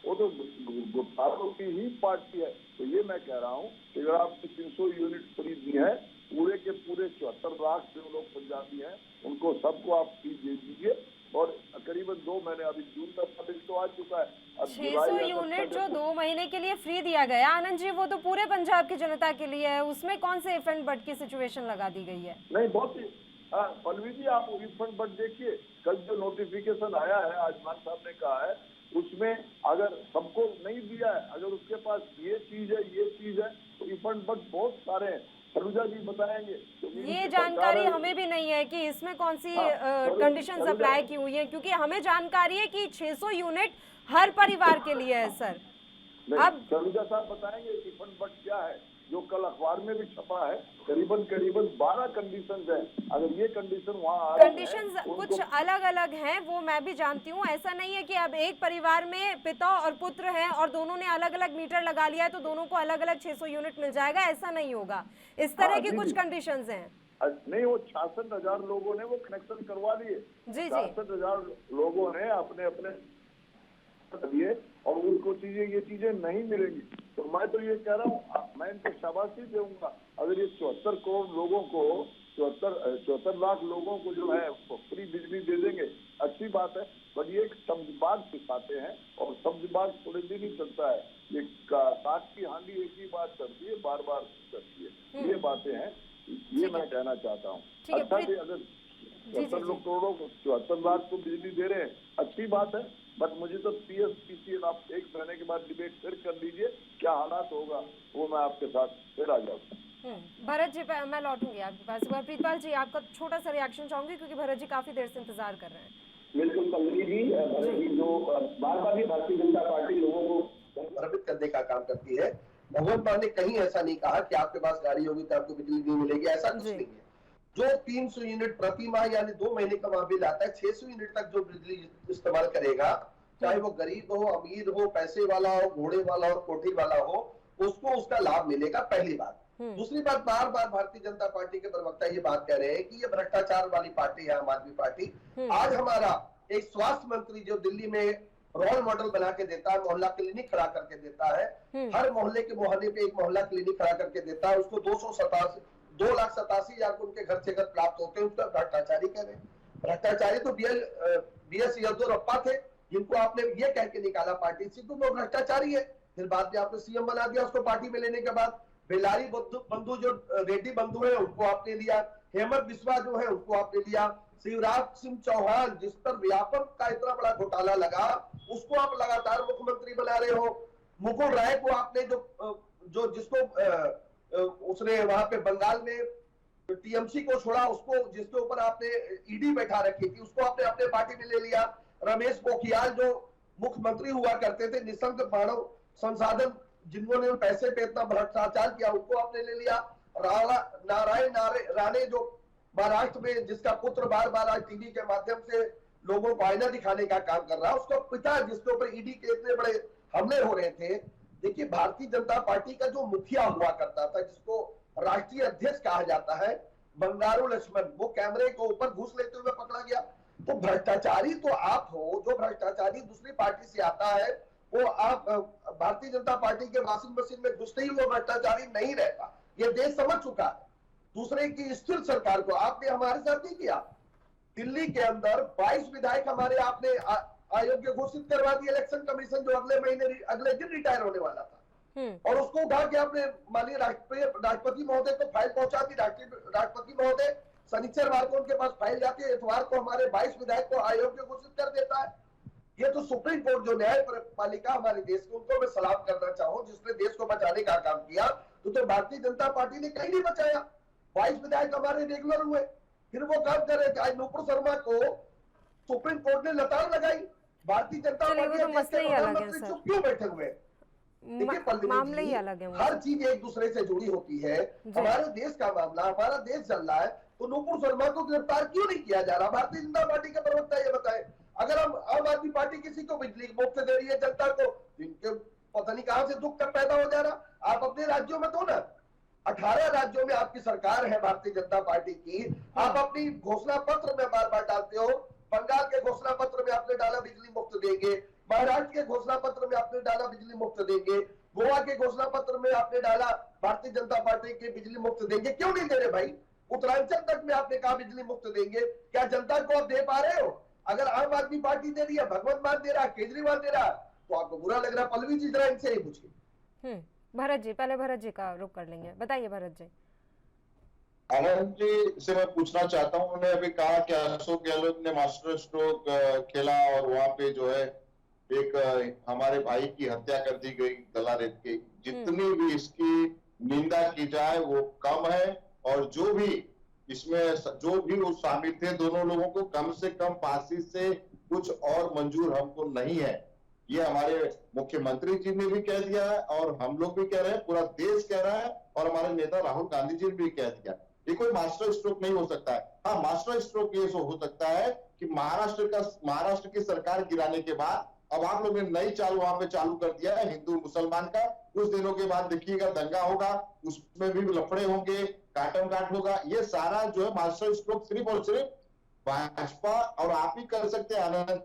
वो तो घोटालों की ही पार्टी है। तो ये मैं कह रहा हूँ कि अगर आपने 300 यूनिट फ्री दी है, पूरे के पूरे 74 लाख जो लोग पंजाबी हैं उनको सबको आप फ्री दे दीजिए। और करीबन 2 महीने, अभी जून तक तो आ चुका है, 600 यूनिट जो 2 महीने के लिए फ्री दिया गया आनंद जी, वो तो पूरे पंजाब की जनता के लिए है, उसमें कौन से इफ एंड बट की सिचुएशन लगा दी गई है? नहीं, बहुत ही पल्लवी जी, आप इफ एंड बट देखिए, कल जो नोटिफिकेशन आया है, आज मान साहब ने कहा है, उसमें अगर सबको नहीं दिया है, अगर उसके पास ये चीज है तो इफ एंड बट बहुत सारे हैं, सलूजा जी बताएंगे। तो ये जानकारी हमें भी नहीं है कि इसमें कौन सी कंडीशंस अप्लाई की हुई है, क्योंकि हमें जानकारी है कि 600 यूनिट हर परिवार के लिए है सर। अब सलूजा साहब बताएंगे इफ एंड बट क्या है, जो कल अखबार में भी छपा है, करीबन 12 कंडीशंस है। अगर ये कंडीशन वहाँ कंडीशंस कुछ अलग अलग हैं, वो मैं भी जानती हूँ। ऐसा नहीं है कि अब एक परिवार में पिता और पुत्र हैं और दोनों ने अलग अलग मीटर लगा लिया है तो दोनों को अलग अलग 600 यूनिट मिल जाएगा, ऐसा नहीं होगा। इस तरह की कुछ कंडीशंस हैं। नहीं, वो 66,000 लोगों ने वो कनेक्शन करवा लिए, 66,000 लोगों ने अपने अपने दिए और उनको ये चीजें नहीं मिलेंगी। तो मैं तो ये कह रहा हूँ, मैं इनको शाबाशी दूंगा अगर ये 74 करोड़ लोगों को, 74 लाख लोगों को जो है फ्री बिजली दे देंगे, अच्छी बात है। बट ये शब्दबाज सिखाते हैं और शब्दबाज थोड़े दिन ही चलता है, ये काट की हांडी एक ही बात करती है, बार बार करती है, ये बातें हैं, ये मैं कहना चाहता हूँ। अच्छा भी अगर 74 करोड़ों को 74 लाख को बिजली दे रहे हैं, अच्छी बात है। बट मुझे तो PSPCL आप 1 महीने के बाद डिबेट फिर कर लीजिए, क्या हालात होगा वो मैं आपके साथ फिर आ जाऊंगा। भरत जी, मैं लौटूंगी आपके पास। प्रीतपाल जी, आपका छोटा सा रिएक्शन चाहूंगी क्योंकि भरत जी काफी देर से इंतजार कर रहे हैं। बिल्कुल पल्लवी जी, भरत जी जो बार-बार ही भारतीय जनता पार्टी लोगों को भ्रमित करने का काम करती है। भगवंत मान ने कहीं ऐसा नहीं कहा कि आपके पास गाड़ी होगी तो आपको बिजली नहीं मिलेगी, ऐसा कुछ नहीं है। जो 300 यूनिट प्रति माह यानी 2 महीने का वहां बिल आता है, 600 यूनिट तक जो बिजली इस्तेमाल करेगा, चाहे वो गरीब हो, अमीर हो, पैसे वाला हो, घोड़े वाला हो, कोठी वाला हो, उसको उसका लाभ मिलेगा, पहली बात। दूसरी बात, बार बार भारतीय जनता पार्टी के प्रवक्ता ये बात कह रहे हैं कि ये भ्रष्टाचार वाली पार्टी है आम आदमी पार्टी। आज हमारा एक स्वास्थ्य मंत्री जो दिल्ली में रोल मॉडल बना के देता है, मोहल्ला क्लिनिक खड़ा करके देता है, हर मोहल्ले के मोहल्ले पे एक मोहल्ला क्लिनिक खड़ा करके देता है, उसको 2,87,000 उनके घर से घर प्राप्त होते हैं, उसका भ्रष्टाचारी कह रहे हैं। भ्रष्टाचारी तो BS येदियुरप्पा थे, जिनको आपने ये कह के निकाला पार्टी से, तो वो भ्रष्टाचारी है। फिर बाद में आपने CM बना दिया उसको पार्टी में लेने के बाद। बेलारी बंधु जो रेड्डी बंधु है उनको आपने लिया, हेमंत बिस्वा जो है उनको आपने लिया, शिवराज सिंह चौहान जिस पर व्यापक का इतना बड़ा घोटाला लगा उसको आप लगातार मुख्यमंत्री बना रहे हो। मुकुल राय को आपने जो जिसको उसने वहां पे बंगाल में TMC को छोड़ा, उसको जिसके ऊपर आपने ED बैठा रखी थी, उसको आपने अपने पार्टी में ले लिया। रमेश पोखरियाल जो मुख्यमंत्री हुआ करते थे, निशंक मानव संसाधन जिन्होंने पैसे पे इतना भ्रष्टाचार किया, उसको आपने ले लिया। नारायण राणे जो महाराष्ट्र में जिसका पुत्र बार बार आज टीवी के माध्यम से लोगों को आईना दिखाने का काम कर रहा है, उसका पिता जिसके ऊपर ED के इतने बड़े हमले हो रहे थे। देखिए, भारतीय जनता पार्टी का जो मुखिया हुआ करता था, जिसको राष्ट्रीय अध्यक्ष कहा जाता है, बंगारू लक्ष्मण, वो कैमरे को ऊपर घूस लेते हुए पकड़ा गया। तो भ्रष्टाचारी तो आप हो, जो भ्रष्टाचारी दूसरी पार्टी से आता है वो आप भारतीय जनता पार्टी के वॉशिंग मशीन में घुसते ही वो भ्रष्टाचारी नहीं रहता, ये देश समझ चुका है। दूसरे की स्थिर सरकार को आपने हमारे साथ नहीं किया। दिल्ली के अंदर 22 विधायक हमारे आपने अयोग्य घोषित करवा दिए इलेक्शन कमीशन, जो अगले दिन रिटायर होने वाला था, और उसको उठा के आपने माननीय राष्ट्रपति महोदय को फाइल पहुंचा दी। राष्ट्रपति महोदय शनिचरवार को उनके पास फाइल जाती है, इतवार को हमारे 22 विधायक को अयोग्य घोषित कर देता है। ये तो सुप्रीम कोर्ट जो न्याय पालिका हमारे देश की, उनको मैं सलाम करना चाहूँ, जिसने देश को बचाने का काम किया। तो भारतीय जनता पार्टी ने कहीं नहीं बचाया। 22 विधायक हमारे रेगुलर हुए, फिर वो काम कर रहे थे। आज नुपुर शर्मा को सुप्रीम कोर्ट ने लताड़ लगाई। भारतीय जनता चलिए, वो तो पार्टी मसले ही अलग है सर। चुप क्यों बैठे हुए हैं? देखिए पल्लवी मामले जी, ही अलग है वो। हर चीज एक दूसरे से जुड़ी होती है। हमारे देश का मामला, हमारा देश चल रहा है, तो नुपुर शर्मा को गिरफ्तार क्यों नहीं किया जा रहा? भारतीय जनता पार्टी के प्रवक्ता ये बताए। अगर हम आम आदमी पार्टी किसी को बिजली मुफ्त दे रही है जनता को, इनके पता नहीं कहां से दुख तक पैदा हो जा रहा। आप अपने राज्यों में दो ना, 18 राज्यों में आपकी सरकार है भारतीय जनता पार्टी की। आप अपनी घोषणा पत्र में बार बार डालते हो। बंगाल के घोषणा पत्र में आपने डाला बिजली मुफ्त देंगे, महाराष्ट्र के घोषणा पत्र में आपने डाला बिजली मुफ्त देंगे, गोवा के घोषणा पत्र में आपने डाला भारतीय जनता पार्टी के बिजली मुफ्त देंगे। क्यों नहीं दे रहे भाई? उत्तरांचल तक में आपने कहा बिजली मुफ्त देंगे। क्या जनता को आप दे पा रहे हो? अगर आम आदमी पार्टी दे रही है, भगवंत मान दे रहा, केजरीवाल दे रहा, तो आपको बुरा लग रहा। पल्लवी जी जरा इनसे ही पूछिए। भरत जी, पहले भरत जी का रुख कर लेंगे। बताइए भरत जी। आनंद जी से मैं पूछना चाहता हूँ, उन्होंने अभी कहा कि अशोक गहलोत ने मास्टर स्ट्रोक खेला और वहां पे जो है एक हमारे भाई की हत्या कर दी गई गला रेत के। जितनी भी इसकी निंदा की जाए वो कम है, और जो भी इसमें जो भी वो शामिल थे, दोनों लोगों को कम से कम फांसी से कुछ और मंजूर हमको नहीं है। ये हमारे मुख्यमंत्री जी ने भी कह दिया है, और हम लोग भी कह रहे हैं, पूरा देश कह रहा है, और हमारे नेता राहुल गांधी जी ने भी कह दिया। ये कोई मास्टर स्ट्रोक नहीं हो सकता है। हाँ, मास्टर स्ट्रोक ये हो सकता है कि महाराष्ट्र की सरकार गिराने के बाद अब आप लोगों ने नई चाल वहां पे चालू कर दिया है हिंदू मुसलमान का। कुछ दिनों के बाद देखिएगा दंगा होगा, उसमें भी लफड़े होंगे, काटम काट होगा। ये सारा जो है मास्टर स्ट्रोक सिर्फ और सिर्फ भाजपा और आप ही कर सकते हैं आनंद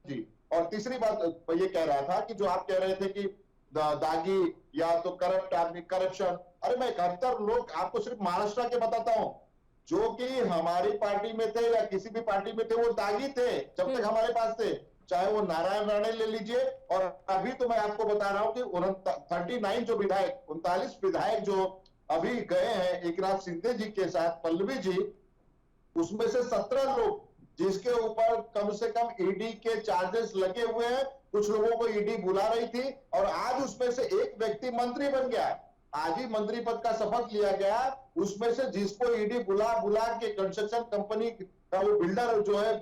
जी। और तीसरी बात ये कह रहा था कि जो आप कह रहे थे कि दागी या तो करप्ट आदमी, करप्शन, अरे मैं 71 लोग आपको सिर्फ महाराष्ट्र के बताता हूं जो कि हमारी पार्टी में थे या किसी भी पार्टी में थे, वो दागी थे जब तक हमारे पास थे। चाहे वो नारायण राणे ले लीजिए, और अभी तो मैं आपको बता रहा हूं कि 39 जो विधायक, 39 विधायक जो अभी गए हैं एकनाथ शिंदे जी के साथ, पल्लवी जी, उसमें से 17 लोग जिसके ऊपर कम से कम ईडी के चार्जेस लगे हुए हैं, कुछ लोगों को ईडी बुला रही थी, और आज उसमें से एक व्यक्ति मंत्री बन गया। आज ही मंत्री पद का शपथ लिया गया। उसमें से जिसको ईडी बुला के कंस्ट्रक्शन कंपनी का वो बिल्डर जो है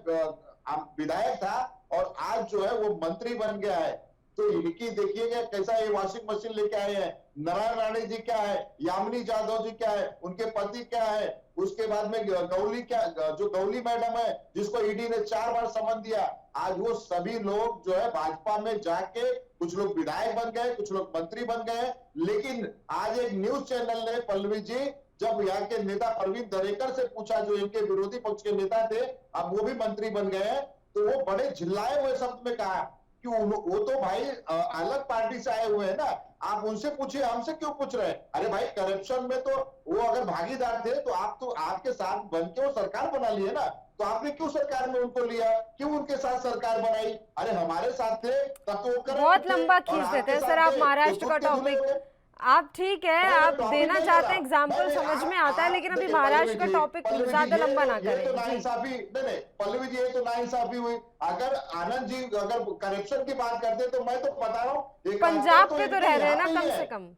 विधायक था, और आज जो है वो मंत्री बन गया है। तो इनकी देखिएगा कैसा ये वॉशिंग मशीन लेके आए हैं। नारायण राणे जी क्या है, यामिनी जाधव जी क्या है, उनके पति क्या है, उसके बाद में गौली क्या, जो गौली मैडम है जिसको ईडी ने 4 बार समन दिया, आज वो सभी लोग जो है भाजपा में जाके कुछ लोग विधायक बन गए, कुछ लोग मंत्री बन गए। लेकिन आज एक न्यूज चैनल ने, पल्लवी जी, जब यहाँ के नेता प्रवीण दरेकर से पूछा, जो इनके विरोधी पक्ष के नेता थे, अब वो भी मंत्री बन गए हैं, तो वो बड़े झिल्लाए हुए शब्द में कहा कि वो तो भाई अलग पार्टी से आए हुए हैं ना, आप उनसे पूछिए, हमसे क्यों पूछ रहे हैं? अरे भाई, करप्शन में तो वो अगर भागीदार थे तो आप तो आपके साथ बन के वो सरकार बना लिए ना, तो आपने क्यों सरकार में उनको लिया, क्यों उनके साथ सरकार बनाई? अरे हमारे साथ थे तब तो वो बहुत लंबा खींच देते हैं सर आप महाराष्ट्र का टॉपिक। आप ठीक है, आप देना चाहते हैं एग्जाम्पल, समझ में आता है, लेकिन अभी महाराष्ट्र का टॉपिक ज्यादा लंबा ना करें। तो नाइंसाफी नहीं, पल्लवी जी, ये तो नाइंसाफी हुई। अगर आनंद जी अगर करप्शन की बात करते तो मैं तो बता रहा हूँ पंजाब पे तो रह रहे हैं ना कम से कम।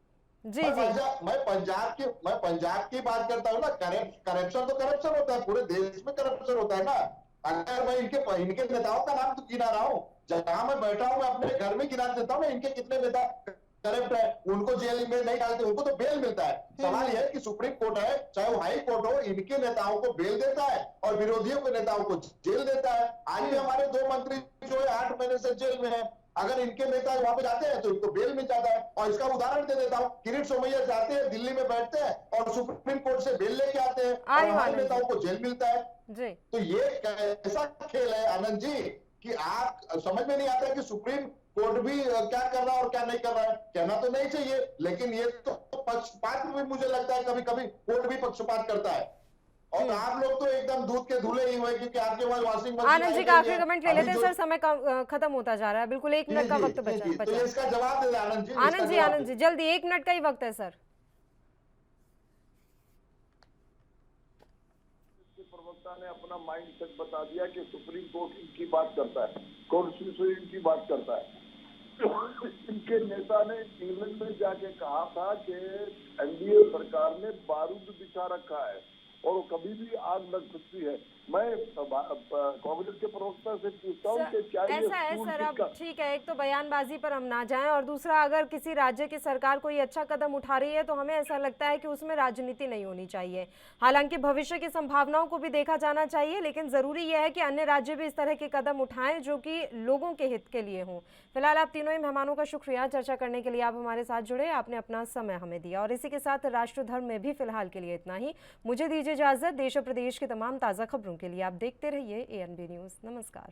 जी जी, मैं पंजाब की बात करता हूँ ना। करप्शन तो करप्शन होता है, पूरे देश में करप्शन होता है ना। अगर मैं इनके नेताओं का नाम तो गिना रहा हूँ, जहां मैं बैठा हूँ मैं अपने घर में गिना देता हूँ ना, इनके कितने नेता करप्ट है, उनको जेल में नहीं डालते, उनको तो बेल मिलता है। सवाल यह है कि सुप्रीम कोर्ट है चाहे वो हाई कोर्ट हो, इनके नेताओं को बेल देता है और विरोधियों के नेताओं को जेल देता है। आज भी हमारे 2 मंत्री जो है 8 महीने से जेल में है। अगर इनके नेता वहां पे जाते हैं तो इनको बेल मिल जाता है। और इसका उदाहरण दे देता हूँ, किरीट सोमैया जाते हैं दिल्ली में बैठते हैं और सुप्रीम कोर्ट से बेल लेके आते हैं, और हमारे नेताओं को जेल मिलता है। तो ये कैसा खेल है आनंद जी कि आप समझ में नहीं आता कि सुप्रीम कोर्ट भी क्या कर रहा है और क्या नहीं कर रहा है। कहना तो नहीं चाहिए, लेकिन ये तो पक्षपात भी मुझे लगता है कभी कभी कोर्ट भी पक्षपात करता है। और आप लोग तो एकदम दूध के धुले ही हुए, क्योंकि आपके पास वॉशिंग मशीन। आनंद जी का आखिरी कमेंट ले लेते हैं सर, समय खत्म होता जा रहा है, बिल्कुल 1 मिनट का वक्त बचा है। तो इसका जवाब दे आनंद जी। आनंद जी जल्दी, 1 मिनट का ही वक्त है सर। प्रवक्ता ने अपना माइंड सेट बता दिया कि सुप्रीम कोर्ट इनकी बात करता है। कॉन्स्टिट्यूशन की बात करता है। इनके नेता ने इंग्लैंड में जाके कहा था कि एनडीए सरकार ने बारूद बिछा रखा है और वो कभी भी आग लग सकती है। मैं कांग्रेस के प्रवक्ता से पूछता हूँ कि क्या ये ऐसा है सर, अब ठीक है, एक तो बयानबाजी पर हम ना जाएं और दूसरा अगर किसी राज्य की सरकार कोई अच्छा कदम उठा रही है तो हमें ऐसा लगता है कि उसमें राजनीति नहीं होनी चाहिए। हालांकि भविष्य की संभावनाओं को भी देखा जाना चाहिए, लेकिन जरूरी यह है कि अन्य राज्य भी इस तरह के कदम उठाएं जो कि लोगों के हित के लिए हों। फिलहाल आप तीनों ही मेहमानों का शुक्रिया चर्चा करने के लिए, आप हमारे साथ जुड़े, आपने अपना समय हमें दिया। और इसी के साथ राष्ट्रधर्म में भी फिलहाल के लिए इतना ही। मुझे दीजिए इजाजत। देश और प्रदेश की तमाम ताज़ा खबरों के लिए आप देखते रहिए ANB न्यूज़। नमस्कार।